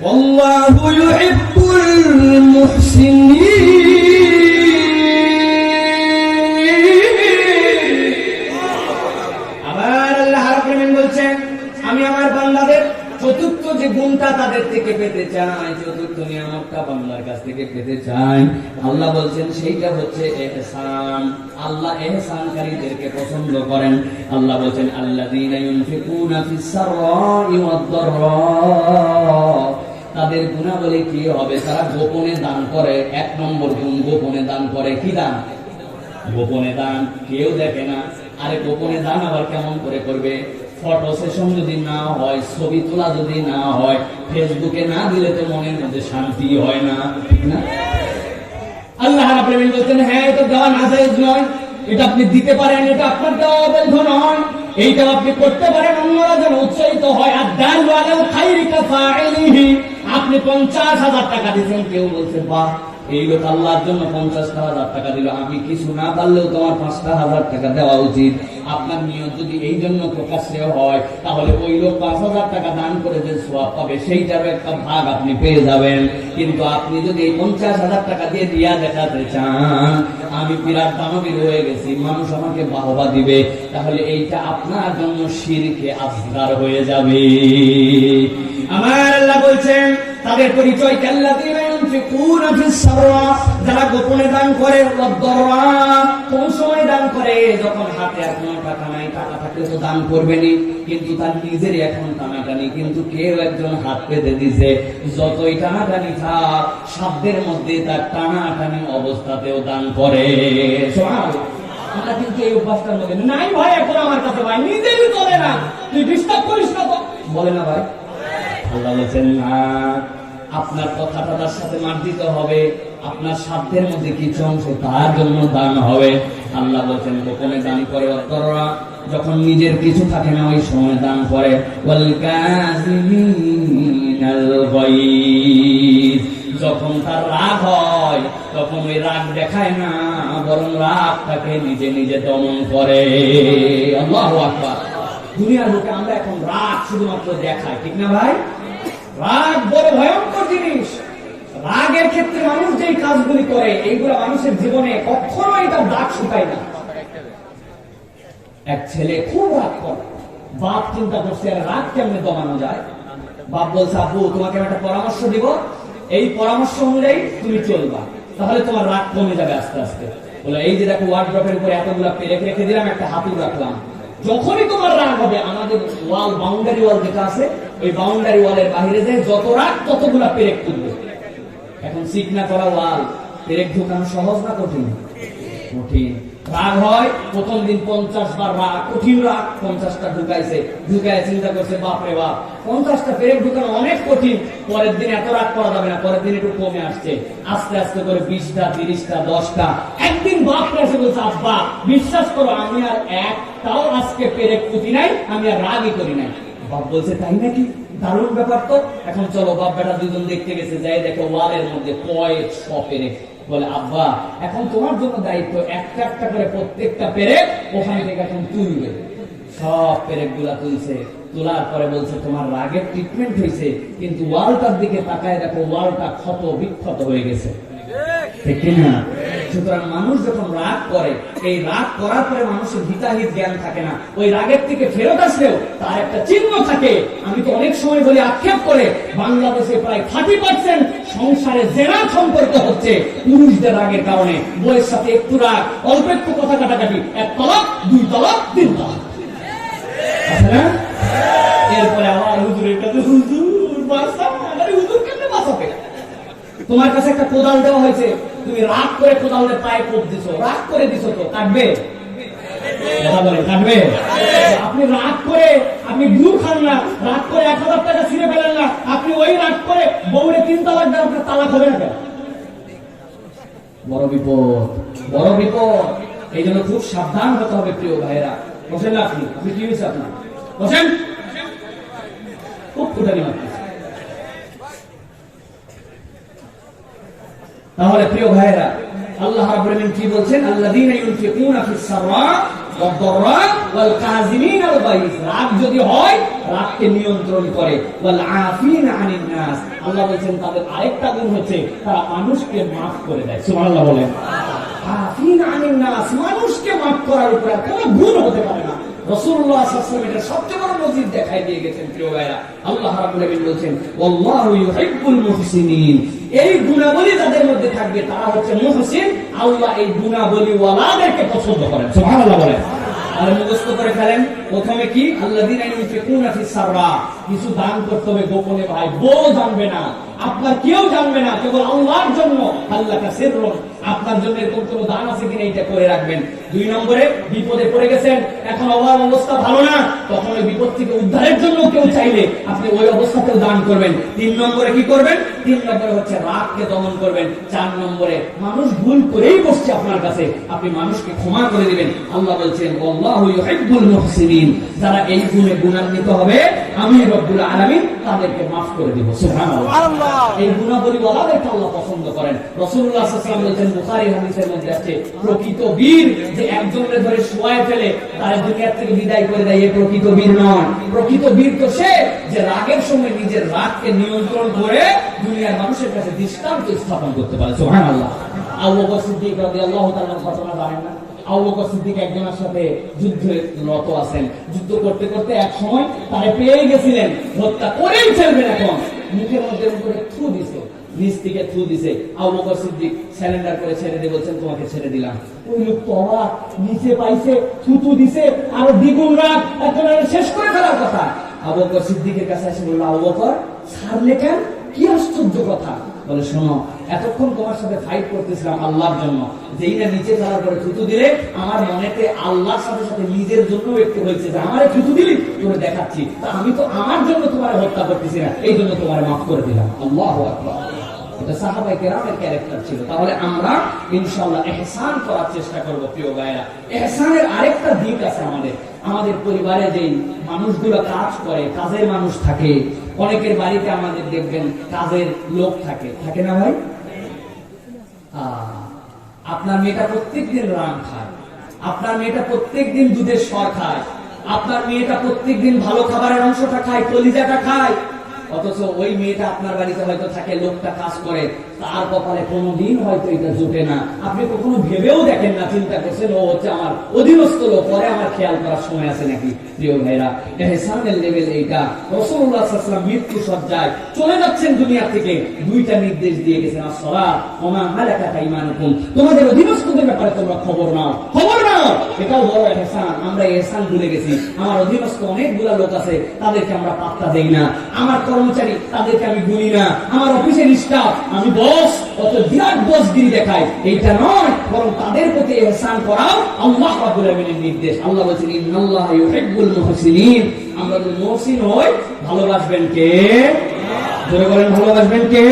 والله يحب المحسنين আবার আল্লাহ রাব্বুল আলামিন বলছেন আমি আমার বান্দাদের চতুর্থ যে গুণটা তাদের থেকে পেতে চাই, চতুর্থ নিয়ামতটা বান্দার কাছ থেকে পেতে চাই, আল্লাহ বলছেন সেইটা হচ্ছে ইহসান। আল্লাহ ইহসানকারীদেরকে পছন্দ করেন। আল্লাহ বলছেন আল্লাযীনা ইউনফিকুনা ফিস সাররা'i ওয়াদ-দাররা, তাদের গুণাবলী কি হবে? তারা গোপনে দান করে। এক নম্বর গুণ, গোপনে দান করে। কি দান? গোপনে দান, কেউ দেখে না। আরে গোপনে দান আবার কেমন করে করবে? ফটো সেশন যদি না হয়, ছবি তোলা যদি না হয়, ফেসবুকে না দিলে তো মনের মধ্যে শান্তি হয় না, ঠিক না? আল্লাহ রাব্বুল আলামিন বলছেন হ্যাঁ, এটা দেওয়া নাজায়েজ নয়, এটা আপনি দিতে পারেন, এটা আপনার দেওয়া অবৈধ নয়, এইটা আপনি করতে পারেন, অন্যরা যেন উৎসাহিত হয়। আর দাল ওয়ালাউ খাইরি কাফাইলিহি, আপনি 50,000 টাকা দিয়েছেন, কেউ বলছে বাহ এই লোক আল্লাহর জন্য 50,000 টাকা দিল, আমি কিছু না পারলেও তোমার 5,000 টাকা দেওয়া উচিত। আপনার নিয়ত যদি এই জন্য প্রকাশ্যে হয়, তাহলে ওই লোক 5,000 টাকা দান করে যে সওয়াব পাবে সেইটার একটা ভাগ আপনি পেয়ে যাবেন। কিন্তু আপনি যদি এই 50,000 টাকা দিয়ে দিয়া দেখাতে চান আমি বিরাট দানবীর হয়ে গেছি, মানুষ আমাকে বাহবা দিবে, তাহলে এইটা আপনার জন্য শিরকে আসগার হয়ে যাবে। আমার আল্লাহ বলছেন তাদের পরিচয় কাল্লাযীনা ইউনফিকুনা ফিস সাররা, যারা গোপনে দান করে, ওয়াদ-দাররা, কোন সময় দান করে? যখন হাতে আর কোনো টাকা নাই, টাকা থাকলে তো দান করবেনই, কিন্তু তার নিজেরই এখন টানাটানি, কিন্তু কেউ একজন হাত পেতে দিছে, যতই টানাটানি থাক সাধ্যের মধ্যে তার টানাটানি অবস্থাতেও দান করে। সুবহানাল্লাহ। আমরা কিন্তু এই অভ্যাসটার মধ্যে নাই। ভাই এখন আমার কাছে ভাই নিজেরই চলে না, তুই ডিস্টার্ব করিস না তো, বলে না ভাই? আল্লাহ বলেছেন না, আপনার কথাটা তার সাথে মার্জিত হবে, আপনার সাধ্যের মধ্যে কিছু অংশ তার জন্য দান হবে। আল্লাহ বলেছেন গোপনে দান করে, অন্তররা যখন নিজের কিছু থাকে না ওই সময় দান করে, ওয়াল কাযিমিনাল গায়জ, যখন তার রাগ হয় তখন ওই রাগ দেখায় না, বরং রাগটাকে নিজে নিজে দমন করে। আল্লাহু আকবার। দুনিয়ার লোকে আমরা এখন রাগ শুধুমাত্র দেখাই, ঠিক না ভাই? রাগ বড় ভয়ঙ্কর জিনিস। রাগের ক্ষেত্রে মানুষ যেই কাজগুলি করে এইগুলো মানুষের জীবনে কখনোই তার দাগ শুকায় না। এক ছেলে খুব রাগ করে, বাপ চিন্তা করছে আর রাগ কেমনে দমানো যায়। বাপ বলছে আব্বু তোমাকে একটা পরামর্শ দিব, এই পরামর্শ অনুযায়ী তুমি চলবা, তাহলে তোমার রাগ কমে যাবে আস্তে আস্তে। বলে এই যে দেখো ওয়ার্ড্রপের উপরে এতগুলা পেরেক রেখে দিলাম, একটা হাতুড় রাখলাম, যখনই তোমার রাগ হবে আমাদের ওয়াল, বাউন্ডারি ওয়াল যেটা আছে, ওই বাউন্ডারি ওয়ালের বাইরে যে যত রাগ ততগুলা পেরেক তুলবে। এখন চিকনা করা ওয়াল, পেরেক ঢুকানো সহজ না কঠিন? কঠিন। রাগ হয় প্রথম দিন 50 বার রাগ, কঠিন রাগ, 50টা ঢুকাইছে, ঢুকায় চিন্তা করছে বাপরে বাপ 50টা পেরেক ঢুকানো অনেক কঠিন, পরের দিন এত রাগ করা যাবে না, পরের দিন একটু কমে আসছে, আস্তে আস্তে করে 20টা, 30টা, 10টা। একদিন বাপ এসে বলছে আব্বা বিশ্বাস করো আমি আর একটাও আজকে পেরেক কুটি নাই, আমি আর রাগই করি নাই। বাপ বলছে তাই নাকি, দারুণ ব্যাপার তো। এখন চলো বাপ বেটা দুজন দেখতে গেছে, যাই দেখো ওয়ালের মধ্যে কয়েকশো পেরেক। বলে আব্বা এখন তোমার জন্য দায়িত্ব, একটা একটা করে প্রত্যেকটা পেরেক ওখানে থেকে এখন তুলবে। সব পেরেক গুলা তুলছে, তোলার পরে বলছে তোমার রাগের ট্রিটমেন্ট হয়েছে, কিন্তু ওয়ালটার দিকে তাকায় দেখো ওয়ালটা ক্ষত বিক্ষত হয়ে গেছে, ঠিক কিনা? সুতরাং মানুষ যখন রাগ করে, এই রাগ করার পরে মানুষের হিতাহিত জ্ঞান থাকে না, ওই রাগের থেকে ফেরত আসলেও তার একটা চিহ্ন থাকে। আমি তো অনেক সময় বলি, আক্ষেপ করে, বাংলাদেশে প্রায় 30% সংসারে জেনার সম্পর্ক হচ্ছে পুরুষদের রাগের কারণে। বইয়ের সাথে একটু রাগ, অল্প একটু কথা কাটাকাটি, 1 তলাক 2 তলাক 3 তলাক। এরপরে আমার হুজুরের কাছে, হুজুর বাঁচা, আরে হুজুর কেন বাঁচাবে? তোমার কাছে একটা কোদাল দেওয়া হয়েছে, তুমি রাগ করে কোদালের পায়ে কোপ দিছো, রাগ করে দিছো, তো কাটবে? কাটবে? আপনি রাগ করে আপনি গুড় খান না, রাগ করে 1000 টাকা ছিঁড়ে ফেলেন না, আপনি ওই রাগ করে বউরে 3 তালাক দেন, আপনার তালাক হবে না কেন? বড় বিপদ, বড় বিপদ। এই জন্য খুব সাবধান হতে হবে প্রিয় ভাইয়েরা। বসেন না আপনি, আপনি কি হয়েছে আপনার? বসেন, খুব ফুটানি মাত্র। তাহলে প্রিয় ভাইয়েরা আল্লাহ রাব্বুল আলামিন কি বলছেন? আল্লাযীনা ইউনফিকুনা ফিস সাররা ওয়াদ দাররা ওয়াল কাযিমিনাল গায়জ। রাগ যদি হয় রাগকে নিয়ন্ত্রণ করে, ওয়াল আফিনা আনিন নাস। আল্লাহ বলেন তাদের আরেকটা গুণ হচ্ছে তারা মানুষকে maaf করে দেয়। সুবহানাল্লাহ বলেন। আফিনা আনিন নাস, মানুষকে maaf করার উপর কোনো গুণ হতে পারে না। রাসূলুল্লাহ সাল্লাল্লাহু আলাইহি ওয়াসাল্লাম এটা সবচেয়ে বড় নজির দেখাই দিয়ে গেছেন। প্রিয় ভাইরা, আল্লাহ রাব্বুল আলামিন বলেন ওয়াল্লাহু ইউহিব্বুল মুহসিনিন। এই গুণাবলী যাদের মধ্যে থাকবে তারা হচ্ছে মুহসিন। আল্লাহ এই গুণাবলী ওয়ালাদেরকে পছন্দ করেন। সুবহানাল্লাহ বলেন। আর মুখস্থ করে ফেলেন। প্রথমে কি? আল্লাযীনা ইউনফিকুনা ফিস সাররা, কিছু দান করতে হবে গোপনে, ভাই বউ জানবে না, আপনার কেউ জানবে না, কেবল আল্লাহর জন্য। আল্লাহ কাসিরুন, আপনার জন্য এরকম কোনো দান আছে কিনা এটা করে রাখবেন। 2 নম্বরে, বিপদে পড়ে গেছেন, এখন অবস্থা ভালো না, তখন ওই বিপদ থেকে উদ্ধারের জন্য কেউ চাইলে আপনি ওই অবস্থাতেও দান করবেন। 3 নম্বরে কি করবেন? 3 নম্বরে হচ্ছে রাগকে দমন করবেন। 4 নম্বরে মানুষ ভুল করেই বসছে আপনার কাছে, আপনি মানুষকে ক্ষমা করে দিবেন। আল্লাহ বলছেন আল্লাহু ইউহিব্বুল মুহসিনিন। যারা এই গুণে গুণান্বিত হবে আমি রব্বুল আলামিন তাদেরকে maaf করে দিব। সুবহানাল্লাহ। এই গুণাবলী ওয়ালাদেরকে আল্লাহ পছন্দ করেন। রাসূলুল্লাহ সাল্লাল্লাহু আলাইহি ওয়াসাল্লাম বলেছেন, বুখারী হাদিসের মধ্যে আছে, প্রকৃত বীর যে একজনকে ধরে শোয়ায় ফেলে তার দুনিয়া থেকে বিদায় করে দেয়, এই প্রকৃত বীর নয়। প্রকৃত বীর তো সে যে রাগের সময় নিজের রাগকে নিয়ন্ত্রণ করে দুনিয়ার মানুষের কাছে দৃষ্টান্ত স্থাপন করতে পারে। সুবহানাল্লাহ। আবু বকর সিদ্দিক রাদিয়াল্লাহু তাআলার ঘটনা জানেন না? আবু বকর সিদ্দিক একজনের সাথে যুদ্ধে রত আছেন। যুদ্ধ করতে করতে এক সময় তারে পেয়ে গেছিলেন, হত্যা করেই ফেলবেন। এখন মুখের মধ্যে উপরে থু দিছে, নিচ থেকে থু দিছে। আবু বকর সিদ্দিক স্যালেন্ডার করে ছেড়ে দিয়ে বলছেন তোমাকে ছেড়ে দিলাম। ওই লোক তো অবাক, নিচে পাইছে, থুতু দিছে, আরো দ্বিগুণ রাগ, একেবারে শেষ করে ফেলার কথা। আবু বকর সিদ্দিকের কাছে এসে বলল, আবু বকর ছাড়লে কেন? কি আশ্চর্য কথা। বলে শোনো, এতক্ষণ তোমার সাথে ফাইট করতেছিলাম আল্লাহর জন্য, যেই না নিচে ফেলার পরে থুতু দিলে আমার মনেতে আল্লাহর সাথে সাথে নিজের জন্য একটু হয়েছে যে আমারে থুতু দিলি তোরে দেখাচ্ছি, তা আমি তো আমার জন্য তোমার হত্যা করতেছি না, এই জন্য তোমার মাফ করে দিলাম। আল্লাহু আকবার। এটা সাহাবায়ে কেরামের ক্যারেক্টার ছিল। তাহলে আমরা ইনশাআল্লাহ ইহসান করার চেষ্টা করব। প্রিয় ভাইরা, ইহসানের আরেকটা দিক আছে আমাদের পরিবারে যেই মানুষগুলো কাজ করে, কাজের মানুষ থাকে, অনেকের বাড়িতে আমাদের দেখবেন কাজের লোক থাকে, থাকে না ভাই? আপনার মেয়েটা প্রত্যেকদিন রান খায়, আপনার মেয়েটা প্রত্যেকদিন দুধের স্বর খায়, আপনার মেয়েটা প্রত্যেকদিন ভালো খাবারের অংশটা খায়, কলিজাটা খায়, অথচ ওই মেয়েটা আপনার বাড়িতে হয়তো থাকে, লোকটা কাজ করে, তার কপালে কোনোদিন হয়তো এটা জোটে না। আপনি কখনো ভেবেও দেখেন না, চিন্তা করছেন ও হচ্ছে আমার অধীনস্থ লোক, পরে আমার খেয়াল করার সময় আছে নাকি? প্রিয় ভাইরা, ইহসানের লেভেল এইটা। রাসূলুল্লাহ সাল্লাল্লাহু আলাইহি ওয়াসাল্লাম মৃত্যু সজ্জায় চলে যাচ্ছেন দুনিয়া থেকে, 2টা নির্দেশ দিয়ে গেছেন, আসসালাত ওয়া মা মালাকাত আইমানুকুম, তোমাদের অধীনস্থদের ব্যাপারে তোমরা খবর নাও, খবর নাও। এটাও বড় ইহসান। আমরা ইহসান ভুলে গেছি। আমার অধীনস্থ অনেকগুলা লোক আছে, তাদেরকে আমরা পাত্তা দেই না। আমার কর্মচারী, তাদেরকে আমি গুনি না। আমার অফিসের স্টাফ, আমি বস, অত বিরাট বসগিরি দেখাই, এইটা নয়, বরং তাদের প্রতি ইহসান করাও আল্লাহ রাব্বুল আলামিনের নির্দেশ। আল্লাহ বলেছেন ইন্নাল্লাহা ইউহিব্বুল মুহসিনিন। আমরা যদি মুহসিন হই, ভালোবাসবেন কে? জোরে বলেন, ভালোবাসবেন কে?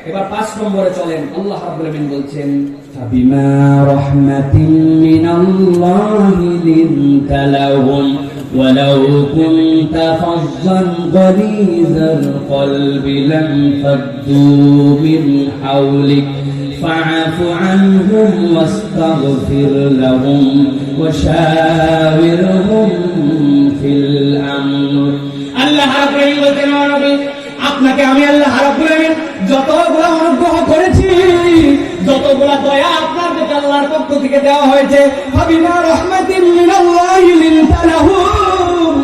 এবার 5 নম্বরে চলেন। আল্লাহ রাব্বুল আলামিন বলছেন ফাবিমা রাহমাতিন মিনাল্লাহি লিনতা লাহুম ওয়ালাউ কুনতা ফাযযান গালিযাল কলবি লানফাদ্দু মিন হাওলিক ফাআফু আনহুম ওয়াস্তাগফির লাহুম ওয়াশাওিরহুম ফিল আমর। আল্লাহ রাব্বুল আলামিন বলেন, ও নবী, আপনাকে আমি আল্লাহ রাব্বুল আলামিন যতগুলো অনুগ্রহ করেছি, যতগুলো দয়া আপনার কাছে আল্লাহর পক্ষ থেকে দেওয়া হয়েছে, ফাবিমা রাহমাতিন মিনাল্লাহি লিনতা লাহুম।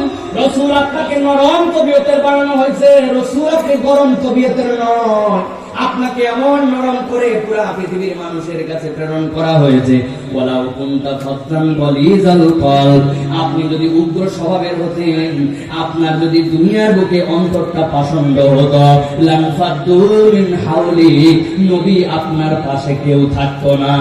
রাসূল আপনাকে নরম তবিয়তের বানানো হয়েছে, রাসূল আপনি গরম তবিয়তের নয়। আপনাকে এমন নরম করে পুরো পৃথিবীর মানুষের কাছে প্রেরণ করা হয়েছে। ওয়ালাউ কুনতা ফাদ্দান গালিজাল কলব, আপনি যদি উগ্র স্বভাবের হতেন, আপনার যদি দুনিয়ার বুকে অন্তরটা পাষণ্ড হতো, লানফাদ্দু মিন হাওলি, নবী আপনার পাশে কেউ থাকতো না।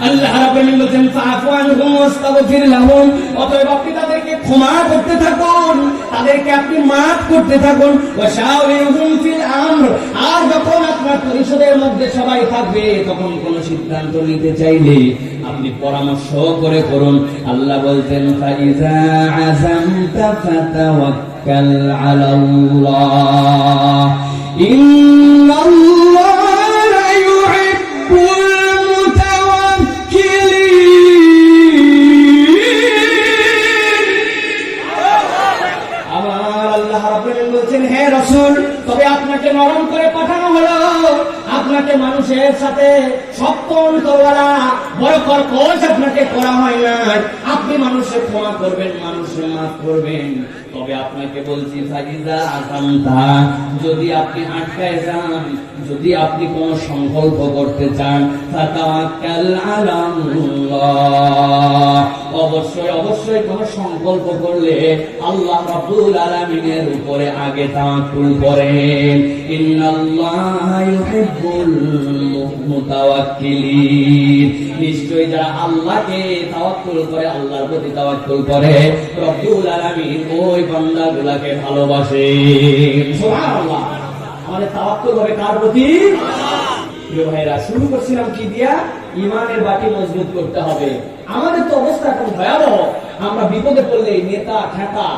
আল্লাহ রাব্বুল আলামিন বলেন ফাআফু আনহুম ওয়াস্তাগফির লাহুম, অতএব আপনি তাদেরকে ক্ষমা করতে থাকুন, তাদেরকে আপনি মাফ করতে থাকুন। ওয়াশাওিরহুম ফিল আমর, আর যখন আপনার পরিষদের মধ্যে সবাই থাকবে, তখন কোন সিদ্ধান্ত নিতে চাইলে আপনি পরামর্শ করে করুন। আল্লাহ বলতেন ফাইজা আযামতা ফাতাওয়াক্কাল আলাল্লাহ ইন্নাল্লাহা ইউহিব্বুল মানুষের সাথে শক্ত অন্তরওয়ালা বড় কর্কশ আপনাকে করা হয় না। আপনি মানুষের ক্ষমা করবেন, মানুষের মাফ করবেন। তবে আপনাকে বলছি ফাইজা আকান্তা, যদি আপনি আটকায় যান, যদি আপনি কোন সংকল্প করতে চান, ফাতাওয়াক্কাল আলাল্লাহ, অবশ্যই অবশ্যই কোন সংকল্প করলে আল্লাহ রাব্বুল আলামিনের উপরে আগে তাওয়াক্কুল করেন। ইন্নাল্লাহা ইউহিব্বুল মুতাওয়াক্কিলিন, নিশ্চয়ই যারা আল্লাহকে তাওয়াক্কুল করে, আল্লাহর প্রতি তাওয়াক্কুল করে, রব্বুল আলামিন ওই বান্দাগুলোকে ভালোবাসেন। সুবহানাল্লাহ। আমাদের তাওয়াক্কুল হবে কার প্রতি? প্রিয় ভাইরা, শুরু করছিলাম কি দিয়া? ঈমানের বাটি মজবুত করতে হবে। আমাদের তো অবস্থা এখন ভয়াবহ। আমরা বিপদে পড়লে নেতা ঠেকা,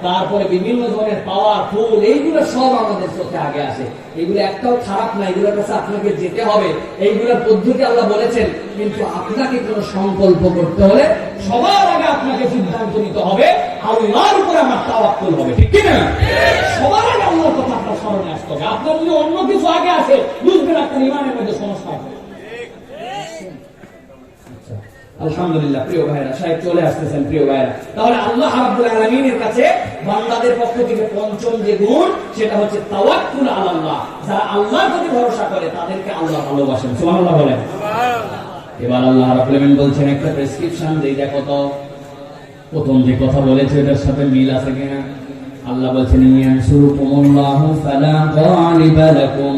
তারপরে বিভিন্ন ধরনের পাওয়ার ফুল, এইগুলো সব আমাদের চোখে আগে আসে। এগুলো একটাও খারাপ না, এগুলোর কাছে আপনাকে যেতে হবে, এইগুলোর পদ্ধতি আল্লাহ বলেছেন। কিন্তু আপনাকে কোনো সংকল্প করতে হলে সবার আগে আপনাকে সিদ্ধান্ত নিতে হবে আল্লাহর উপর আমার তাওয়াক্কুল হবে, ঠিক কি না? সবার আগে আল্লাহর কথা আপনার স্মরণে আসতে হবে। আপনার যদি অন্য কিছু আগে আসে, বুঝবেন আপনার ঈমানের মধ্যে সমস্যা আছে। আলহামদুলিল্লাহ প্রিয় ভাইরা, সাহেব চলে আসতেছেন। প্রিয় ভাইরা, তাহলে আল্লাহ রাব্বুল আলামিনের কাছে বান্দাদের পক্ষ থেকে পঞ্চম যে গুণ, সেটা হচ্ছে তাওয়াক্কুল আলাল্লাহ। যারা আল্লাহর প্রতি ভরসা করে তাদেরকে আল্লাহ ভালোবাসেন। সুবহানাল্লাহ বলেন। এবার আল্লাহ রাব্বুল আলামিন বলছেন একটা প্রেসক্রিপশন দেই, দেখো তো প্রথম যে কথা বলেছে এটার সাথে মিল আছে কিনা। আল্লাহ বলছেন ইয়ানসুরকুমুল্লাহু ফালা গালিবা লাকুম।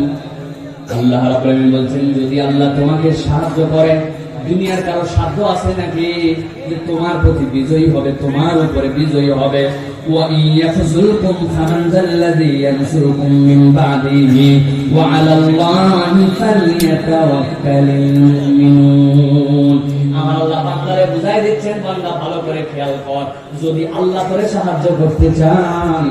আল্লাহ রাব্বুল আলামিন বলছেন যদি আল্লাহ তোমাকে সাহায্য করে, দুনিয়ার কারো সাধ্য আছে নাকি যে তোমার প্রতি বিজয়ী হবে, তোমার উপরে বিজয়ী হবে? ওয়া ইয়াখযুলকুম ফামান যাল্লাযী ইয়ানসুরকুম মিন বা'দিহি ওয়া আলাল্লাহি ফালইয়াতাওয়াক্কালিল মুমিনুন। আমার আল্লাহ বান্দারে বুঝাই দিচ্ছেন, বান্দা ভালো করে খেয়াল কর, যদি আল্লাহ করে সাহায্য করতে চান,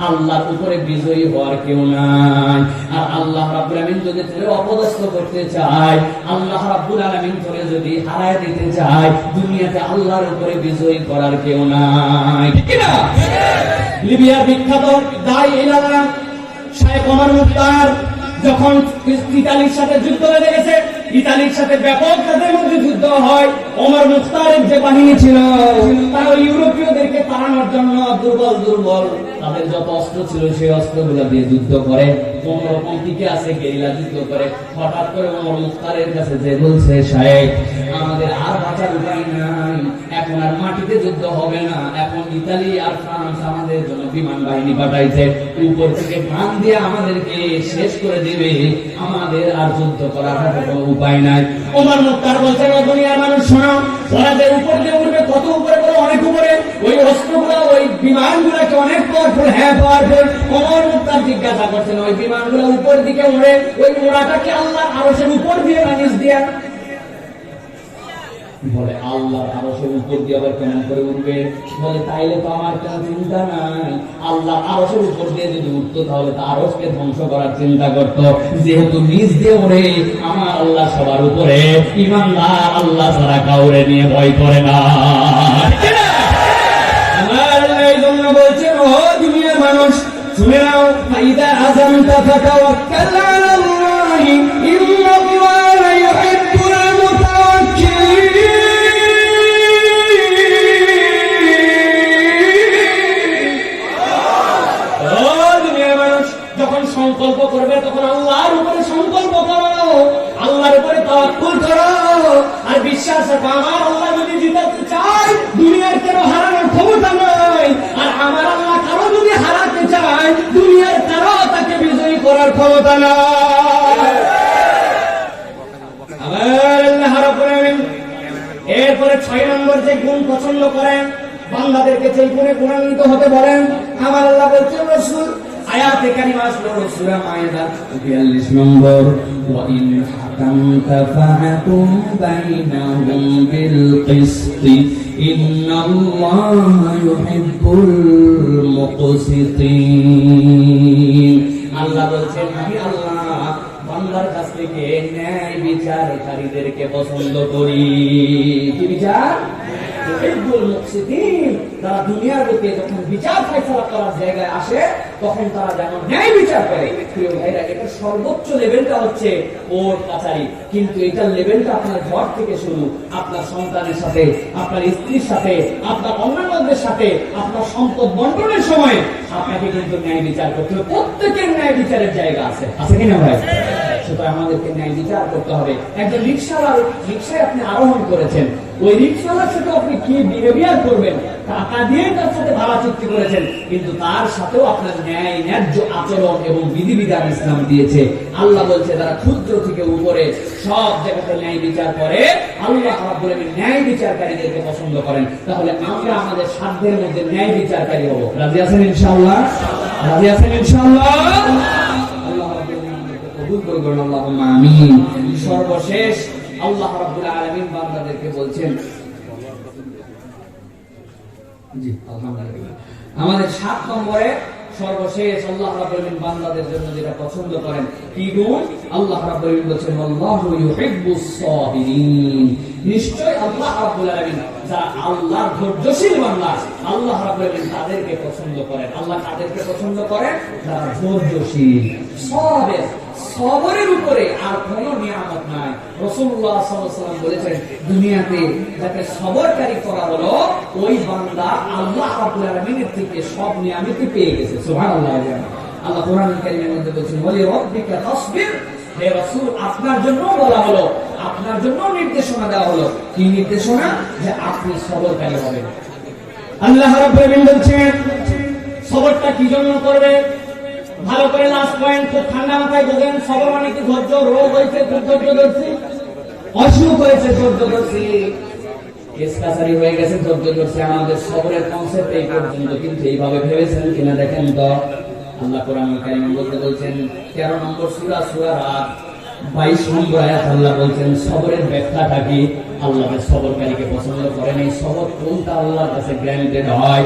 আল্লাহর উপরে বিজয়ী হওয়ার কেউ নাই। আর আল্লাহ রাব্বুল আলামিন যদি তোরে অপদস্থ করতে চায়, আল্লাহ রাব্বুল আলামিন তোরে যদি হারায় দিতে চায়, দুনিয়াতে আল্লাহর উপরে বিজয়ী করার কেউ নাই, ঠিক না? লিবিয়ার বিখ্যাত দাই ইলাল্লাহ শাইখ ওমর মুখতার যখন ইতালির সাথে যুদ্ধ লেগে গেছে, ইতালির সাথে ব্যাপক তাদের মধ্যে যুদ্ধ হয়, ওমর মুখতারের যে বাহিনী ছিল তারা ইউরোপীয়দেরকে তাড়ানোর জন্য দুর্বল তাদের যত অস্ত্র ছিল সেই অস্ত্রগুলো দিয়ে যুদ্ধ করে, কোন রকম টিকে আছে, গেরিলা যুদ্ধ করে। হঠাৎ করে ওমর মুখতারের কাছে যে বলছে, শাইখ আমাদের আর বাঁচার উপায় নাই, এখন আর মাটিতে যুদ্ধ হবে না, এখন ইতালি আর ফ্রান্স আমাদের জন্য বিমান বাহিনী পাঠাইছে, উপর থেকে প্রাণ দিয়ে আমাদেরকে শেষ করে দিবে, আমাদের আর যুদ্ধ করার কোনো উপায় নাই। ওমর মুখতার বলছে, দুনিয়ার মানুষ শোনো, ওরা যে উপর দিয়ে উঠবে, কত উপরে বলে, অনেক উপরে, ওই অস্ত্রগুলো ওই বিমানগুলোকে অনেক পাওয়ারফুল। হ্যাঁ পাওয়ারফুল। ওমর মুখতার জিজ্ঞাসা করছেন, ওই বিমানগুলো উপর দিকে উড়ে, ওই ওড়াটাকে আল্লাহ আরশের উপর দিয়ে না নিচ দিয়ে? বলে আল্লাহর আরশের উপর দিয়ে আবার কেমন করে উঠবে? বলে তাইলে তো আমার কোনো চিন্তা নাই, আল্লাহ আরশের উপর দিয়ে যদি উঠতো তাহলে তো আরশকে ধ্বংস করার চিন্তা করতো, যেহেতু নিচ দিয়ে ওড়ে, আমার আল্লাহ সবার উপরে, ঈমানদার আল্লাহ ছাড়া কাউরে নিয়ে ভয় করে না। আমার আল্লাহ এই জন্য বলছেন, ও দুনিয়ার মানুষ শুনে নাও, ফাইদা আযামতা ফাতাওয়াক্কাল আলাল্লাহি ইন্নাল্লাহা ইউহিব্বুল মুতাওয়াক্কিলিন। যখন সংকল্প করবে তখন আল্লাহর উপরে সংকল্প করো, আল্লাহর উপরে তাওয়াক্কুল করো, আর বিশ্বাস রাখো আমার আল্লাহ যদি জিতাতে চায়, দুনিয়ার কেন হারানোর ক্ষমতা নাই, আর আমার আল্লাহ কারো যদি হারাতে চায়, দুনিয়ার কারো তাকে বিজয়ী করার ক্ষমতা নাই। আমার আল্লাহ রাব্বুল আলামিন এরপরে 6 নম্বর যে গুণ পছন্দ করেন, বান্দাদেরকে সেই গুণে গুণান্বিত হতে বলেন, আমার আল্লাহ বলছেন রাসূল আয়াতে কারিমা আসলো সূরা মায়েদা 42 নম্বর, ওয়া ইন হাকামতা ফাহকুম বাইনাহুম বিল কিসতি ইন্নাল্লাহা ইউহিব্বুল মুকসিতিন। আল্লাহ বলছেন, আমি আল্লাহ বান্দার কাছ থেকে ন্যায় বিচারকারীদেরকে পছন্দ করি। কি বিচার? ইউহিব্বুল মুকসিতিন। তারা দুনিয়ার বুকে যখন বিচার ফয়সালা করার জায়গায় আসে তখন তারা যেমন ন্যায় বিচার করে। প্রিয় ভাইরা, এটা সর্বোচ্চ লেভেলটা হচ্ছে কোর্ট কাছারি, কিন্তু এটার লেভেলটা আপনার ঘর থেকে শুরু। আপনার সন্তানের সাথে, আপনার স্ত্রীর সাথে, আপনার অন্যান্যদের সাথে, আপনার সম্পদ বন্টনের সময় আপনাকে কিন্তু ন্যায় বিচার করতে হবে। প্রত্যেকের ন্যায় বিচারের জায়গা আছে, আছে কিনা ভাই? সুতরাং আমাদেরকে ন্যায় বিচার করতে হবে। একজন রিক্সাওয়ালার রিক্সায় আপনি আরোহণ করেছেন, ওই রিক্সাওয়ালার সাথে আপনি কি বিহেভিয়ার করবেন, টাকা দিয়ে তার সাথে ভাড়া চুক্তি করেছেন, কিন্তু তার সাথেও আপনার ন্যায় ন্যায্য আচরণ এবং বিধিবিধান ইসলাম দিয়েছে। আল্লাহ বলছে যারা ক্ষুদ্র থেকে উপরে সব জায়গাতে ন্যায় বিচার করে, আল্লাহ রাব্বুল আলামিন ন্যায় বিচারকারীদেরকে পছন্দ করেন। তাহলে আমরা আমাদের সাধ্যের মধ্যে ন্যায় বিচারকারী হব। রাজি আছেন ইনশাআল্লাহ? রাজি আছেন ইনশাআল্লাহ? আল্লাহ রাব্বুল আলামিন কবুল করুন, আল্লাহুম্মা আমিন। সর্বশেষ আল্লাহ রাব্বুল আলামিন বান্দাদেরকে বলছেন, জি আলহামদুলিল্লাহ, আমাদের 7 নম্বরে সর্বশেষ আল্লাহ রাব্বুল আলামিন বান্দাদের জন্য যেটা পছন্দ করেন কি গুণ? আল্লাহ রাব্বুল আলামিন বলেছেন আল্লাহু ইউহিব্বুস সাবিরিন। নিশ্চয় আল্লাহ রাব্বুল আলামিন যারা আল্লাহর ধৈর্যশীল বান্দা, আল্লাহ রাব্বুল আলামিন তাদেরকে পছন্দ করেন। আল্লাহ তাদেরকে পছন্দ করেন যারা ধৈর্যশীল, সাবির। সবরের উপরে আর কোনো নিয়ামত নাই। রাসূলুল্লাহ সাল্লাল্লাহু আলাইহি ওয়াসাল্লাম বলেছেন দুনিয়াতে যাকে সবরকারী করা হলো ওই বান্দা আল্লাহ রাব্বুল আলামিনের থেকে সব নিয়ামতই পেয়ে গেছে। সুবহানাল্লাহ। আল্লাহ কোরআনুল কারীমের মধ্যে বলেছেন ওয়ালি রাব্বিকা তাসবির। হে রাসূল, আপনার জন্য বলা হলো, আপনার জন্য নির্দেশনা দেওয়া হলো। কি নির্দেশনা? যে আপনি সবরকারী হবেন। আল্লাহ রাব্বুল আলামিন বলেছেন সবরটা কি জন্য করবে? ভালো করে লাস্ট পয়েন্ট খুব ঠান্ডা মাথায় বোঝেন। সবর মানে কি? ধৈর্য। রোগ হয়েছে ধৈর্য ধরছি, অসুখ হয়েছে ধৈর্য ধরছি, কেস কাছারি হয়ে গেছে ধৈর্য ধরছি। আমাদের সবরের কনসেপ্ট এই পর্যন্ত, কিন্তু এইভাবে ভেবেছেন কিনা দেখেন তো। আল্লাহ কোরআনুল কারীমে বলতে বলছেন 13 নম্বর সূরা সূরা রাত 22 নম্বর আয়াত আল্লাহ বলছেন সবরের ব্যাখ্যাটা কি? আল্লাহ সবরকারীকে পছন্দ করেন। এই সবর কোনটা আল্লাহর কাছে গ্র্যান্টেড হয়?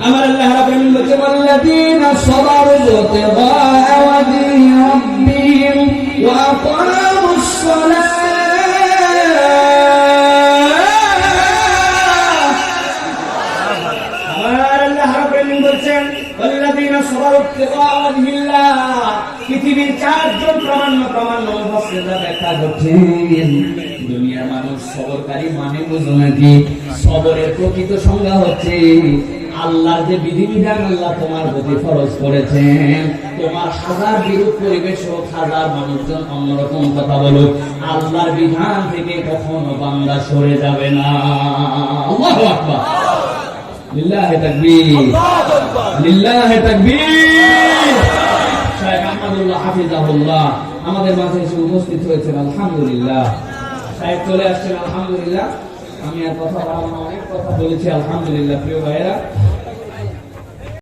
আমার আল্লাহ রাব্বুল আলামিন বলেছেন ওয়াল্লাযীনা সাবারু ইবতিগাআ ওয়াজহি রাব্বিহিম ওয়া আকামুস সালাহ। আমার আল্লাহ রাব্বুল আলামিন বলেছেন ওয়াল্লাযীনা সাবারু ইবতিগাআ ওয়াজহিল্লাহ। পৃথিবীর 4 জন প্রামাণ্য মুফাসসিররা ব্যাখ্যা করছেন দুনিয়ার মানুষ সবরকারী মানে বুঝো নাকি? সবরের প্রকৃত সংজ্ঞা হচ্ছে আল্লাহর যে বিধিবিধান আল্লাহ তোমার প্রতি ফরজ করেছেন, তোমার হাজার বিরূপ পরিবেশ হোক, হাজার মানুষজন অন্যরকম কথা বলুক, আল্লাহর বিধান থেকে কখনো বান্দা সরে যাবে না। আল্লাহু আকবার, লিল্লাহি তাকবীর, লিল্লাহি তাকবীর। শাইখ আহমদুল্লাহ হাফিজাহুল্লাহ আমাদের মাঝে এসে উপস্থিত হয়েছেন, আলহামদুলিল্লাহ। সাহেব চলে আসছেন, আলহামদুলিল্লাহ। আমি আর কথা বলবো না, অনেক কথা বলেছি, আলহামদুলিল্লাহ। প্রিয় ভাইয়েরা,